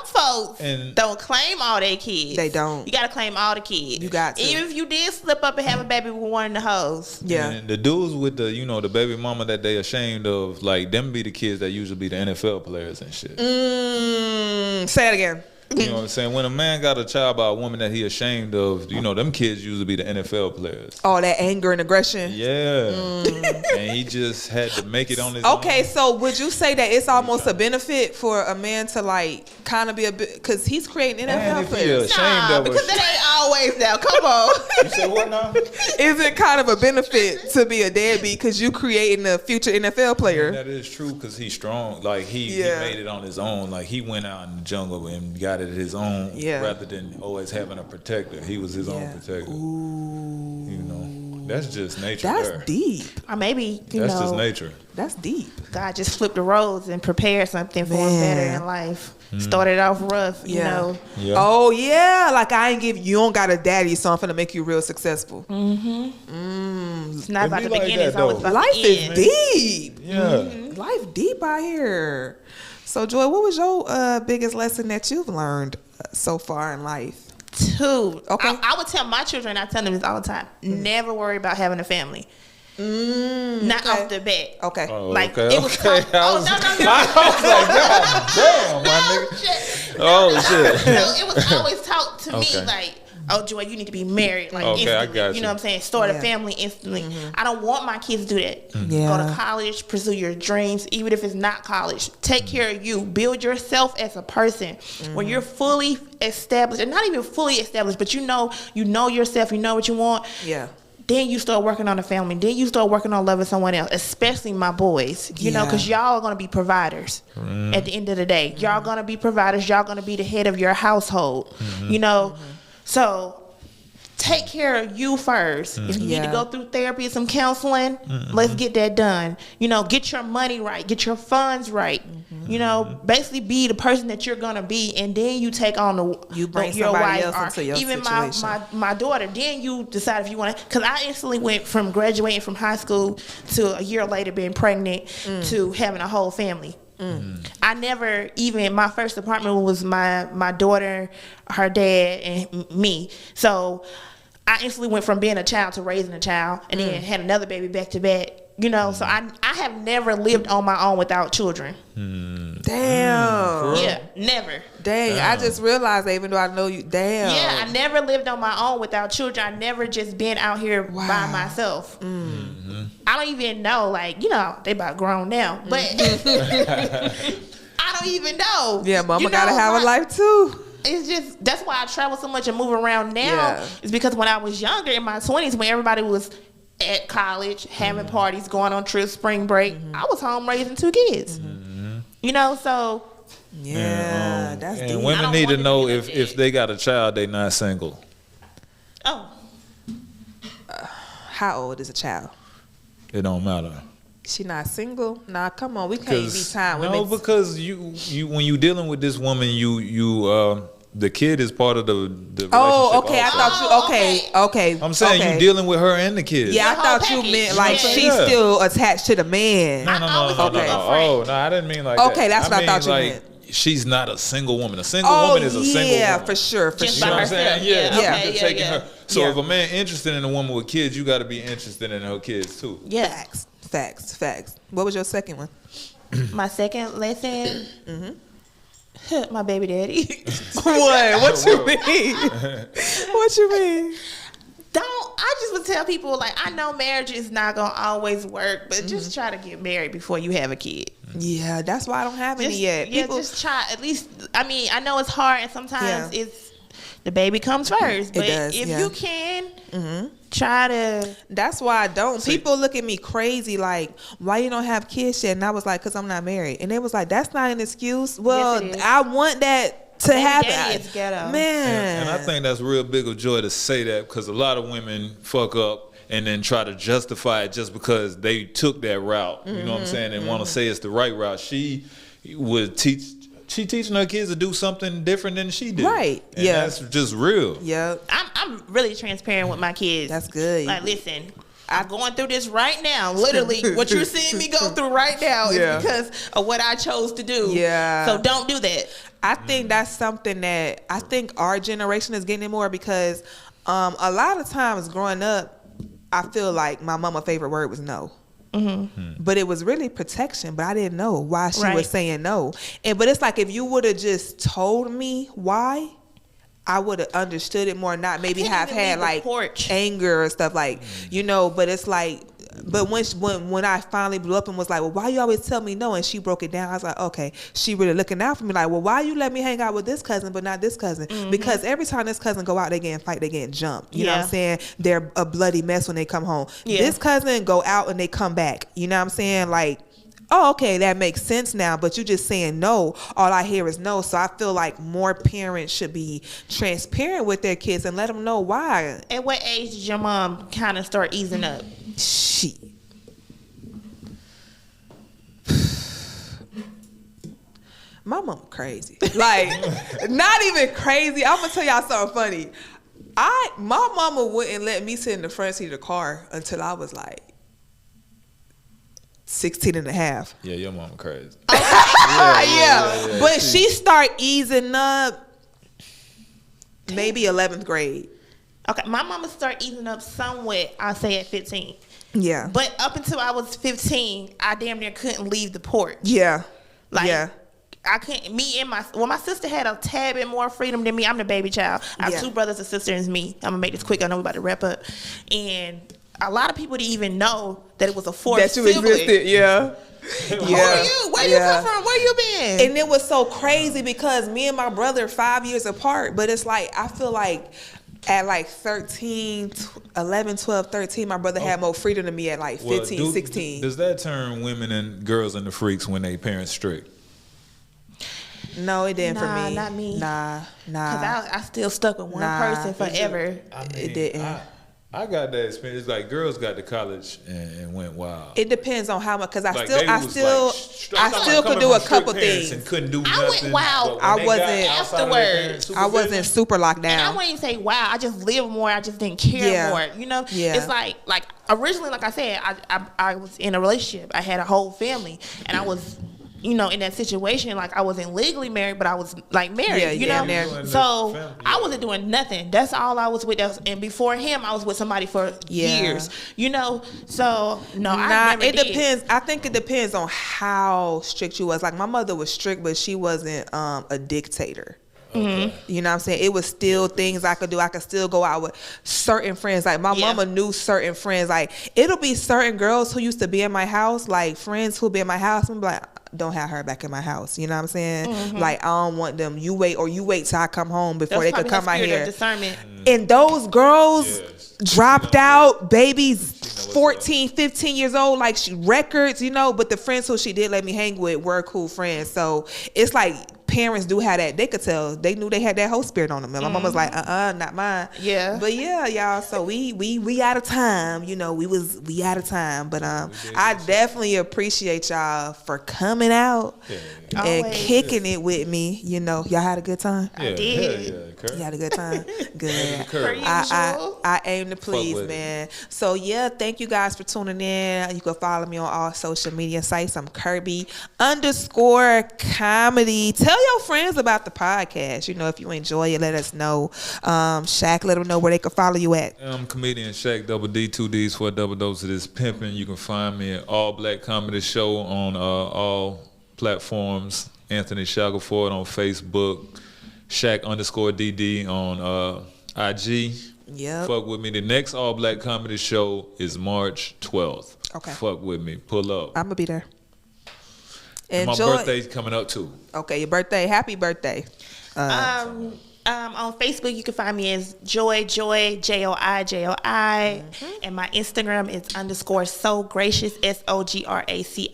folks don't claim all their kids. They don't. You gotta claim all the kids. You got to. Even if you did slip up and have a baby with one of the hoes. Yeah. And the dudes with the, you know, the baby mama that they ashamed of, like, them be the kids that usually be the NFL players and shit. Say it again. You know what I'm saying? When a man got a child by a woman that he ashamed of, you know, them kids usually be the NFL players. Oh, that anger and aggression. Yeah. And he just had to make it on his own. Okay, so would you say that it's almost a benefit for a man to like kind of be a bit, because he's creating And NFL if he players? ashamed of because her, it ain't always now. Come on. you say what now? Is it kind of a benefit to be a deadbeat because you creating a future NFL player? That is true because he's strong. Like he made it on his own. Like he went out in the jungle and got it his own. Yeah. Rather than always having a protector, he was his own protector. Ooh. You know, that's just nature. That's there. deep. Or maybe, That's just nature. That's deep. God just flipped the roads and prepared something for him better in life. Started off rough, you know. Yeah. Oh yeah, like you don't got a daddy, so I'm finna make you real successful. It's not It about be the like beginning, that, it's always though. about Life the is end. deep. Yeah. Life deep out here. So Joy, what was your biggest lesson that you've learned so far in life? 2. Okay. I would tell my children, I tell them this all the time, never worry about having a family. Not off the bat. Okay. Oh, Like, okay. it was okay. talk- oh, no. I was like, God damn, my nigga. Shit. Oh, shit. No, it was always taught to Okay. me like, oh, Joy, you need to be married. Like, Okay, I instantly. got You you. know what I'm saying? Start Yeah. a family instantly. I don't want my kids to do that. Yeah. Go to college, pursue your dreams, even if it's not college. Take care of you. Build yourself as a person. When you're fully established, and not even fully established, but you know yourself, you know what you want. Yeah. Then you start working on the family. Then you start working on loving someone else, especially my boys. You know, because y'all are going to be providers at the end of the day. Y'all going to be providers. Y'all going to be the head of your household. You know, so take care of you first. If you need to go through therapy and some counseling, let's get that done. You know, get your money right. Get your funds right. You know, basically be the person that you're gonna be, and then you take on You bring your somebody wife else or into your even situation. my daughter. Then you decide if you want to. Because I instantly went from graduating from high school to a year later being pregnant to having a whole family. I never even, my first apartment was my daughter, her dad, and me. So I instantly went from being a child to raising a child, and then had another baby back to back. You know, so I have never lived on my own without children. Damn. Yeah, never. Dang, I just realized that even though I know you, damn. Yeah, I never lived on my own without children. I never just been out here by myself. I I don't even know, like, they about grown now, but I don't even know. Yeah, mama gotta have a life too. It's just, that's why I travel so much and move around now. It's because when I was younger, in my 20s, when everybody was at college, having parties, going on trips, spring break, I was home raising 2 kids. So. Yeah, that's deep. And women need to know if they got a child, they not single. Oh. How old is a child? It don't matter. She not single? Nah, come on, we can't be time women. No, because you when you dealing with this woman, you the kid is part of the relationship. Oh, okay. Also. I thought you. Okay. I'm saying you dealing with her and the kid. Yeah, I thought you meant like she's still attached to the man. No. Oh, no, I didn't mean like that. Okay, that's what I thought you meant. She's not a single woman. A single woman is a single woman. Yeah, for sure. Just You know by what I'm saying? Yeah. Okay, Taking her. So Yeah. if a man interested in a woman with kids, you got to be interested in her kids too. Yeah. Facts. What was your second one? My second lesson, my baby daddy. What you mean? What you mean? I just would tell people, like, I know marriage is not going to always work, but just try to get married before you have a kid. Yeah, that's why I don't have any yet. People, just try. At least, I mean, I know it's hard, and sometimes it's the baby comes first. But if you can, try to. That's why I don't. People look at me crazy, like, why you don't have kids yet? And I was like, because I'm not married. And they was like, that's not an excuse. Well, Yes, I want that to happen. Is ghetto. Man. And I think that's real big of joy to say that, because a lot of women fuck up and then try to justify it just because they took that route. You know what I'm saying? And want to say it's the right route. She teaching her kids to do something different than she did. Right. And that's just real. Yeah. I'm really transparent with my kids. That's good. Like, listen, I'm going through this right now. Literally, what you're seeing me go through right now is because of what I chose to do. Yeah. So don't do that. I think that's something that I think our generation is getting more, because a lot of times growing up, I feel like my mama's favorite word was no. But it was really protection, but I didn't know why she was saying no. But it's like, if you would have just told me why, I would have understood it more, not maybe have had like anger or stuff, like, but it's like, but when I finally blew up and was like, well, why you always tell me no? And she broke it down. I was like, okay, she really looking out for me. Like, well, why you let me hang out with this cousin but not this cousin? Because every time this cousin go out, they getting fight, they getting jumped. You know what I'm saying? They're a bloody mess when they come home. This cousin go out and they come back. You know what I'm saying? Like, oh, okay, that makes sense now, but you just saying no, all I hear is no. So I feel like more parents should be transparent with their kids and let them know why. At what age did your mom kind of start easing up? Shit. My mom crazy. Like, not even crazy. I'm gonna tell y'all something funny. My mama wouldn't let me sit in the front seat of the car until I was like 16 and a half. Yeah, your mama crazy. Yeah. But she start easing up maybe 11th grade. Okay, my mama started easing up somewhat, I'll say at 15. Yeah. But up until I was 15, I damn near couldn't leave the porch. Yeah. Like, I couldn't, my sister had a tad bit more freedom than me. I'm the baby child. I have 2 brothers and sisters and me. I'm gonna make this quick. I know we're about to wrap up. And a lot of people didn't even know that it was a fourth sibling. That you existed, yeah. Who are you? Where you come from? Where you been? And it was so crazy because me and my brother are 5 years apart, but it's like, I feel like at like 13, 11, 12, 13, my brother had more freedom than me at like 15, 16. Does that turn women and girls into freaks when they parents strict? No, it didn't for me. Not me. Nah. Because I still stuck with one person forever. It didn't. I got that experience. Like, girls got to college and went wild. It depends on how much, because I still could do a couple things. And couldn't do I nothing. went wild. I wasn't afterwards. I wasn't super locked down. And I wouldn't even say wow. I just lived more. I just didn't care more. You know, it's like originally, like I said, I was in a relationship. I had a whole family, and I was, in that situation, like I wasn't legally married, but I was like married, you know? So I wasn't doing nothing. That's all I was with. And before him, I was with somebody for years, So no, I never did. Depends. I think it depends on how strict you was. Like, my mother was strict, but she wasn't a dictator. Okay. You know what I'm saying? It was still things I could do. I could still go out with certain friends. Like my mama knew certain friends. Like it'll be certain girls who used to be in my house, like friends who'll be in my house, and be like, don't have her back in my house. You know what I'm saying? Like I don't want them. You wait till I come home before they could come out here. Discernment. And those girls dropped out, babies 14, 15 years old, like she records, you know, but the friends who she did let me hang with were cool friends. So it's like parents do have that. They could tell. They knew they had that whole spirit on them. And my mom was like, not mine. Yeah. But yeah, y'all. So we out of time. You know, we out of time. But I definitely appreciate y'all for coming out and kicking it with me. You know, y'all had a good time. I did. You had a good time. Good. Per usual. I aim to please, man. So yeah, thank you guys for tuning in. You can follow me on all social media sites. I'm Kirby_comedy. Tell your friends about the podcast. You know, if you enjoy it, let us know. Shaq, let them know where they can follow you at. I'm comedian Shaq, double D, 2 Ds for a double dose of this pimping. You can find me at All Black Comedy Show on all platforms. Anthony Shackelford on Facebook. Shaq_DD on IG. Yep. Fuck with me. The next All Black Comedy Show is March 12th. Okay. Fuck with me. Pull up. I'm gonna be there. And my birthday's coming up too. Okay, your birthday. Happy birthday. On Facebook, you can find me as Joy, JOI. And my Instagram is _so gracious, SOGRACIOUS.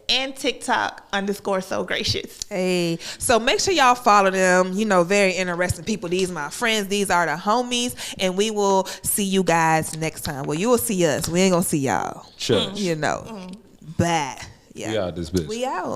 And TikTok _so gracious. Hey, so make sure y'all follow them. You know, very interesting people. These are my friends. These are the homies. And we will see you guys next time. Well, you will see us. We ain't gonna see y'all. Sure. You know. Bye. Yeah. We out this bitch. We out.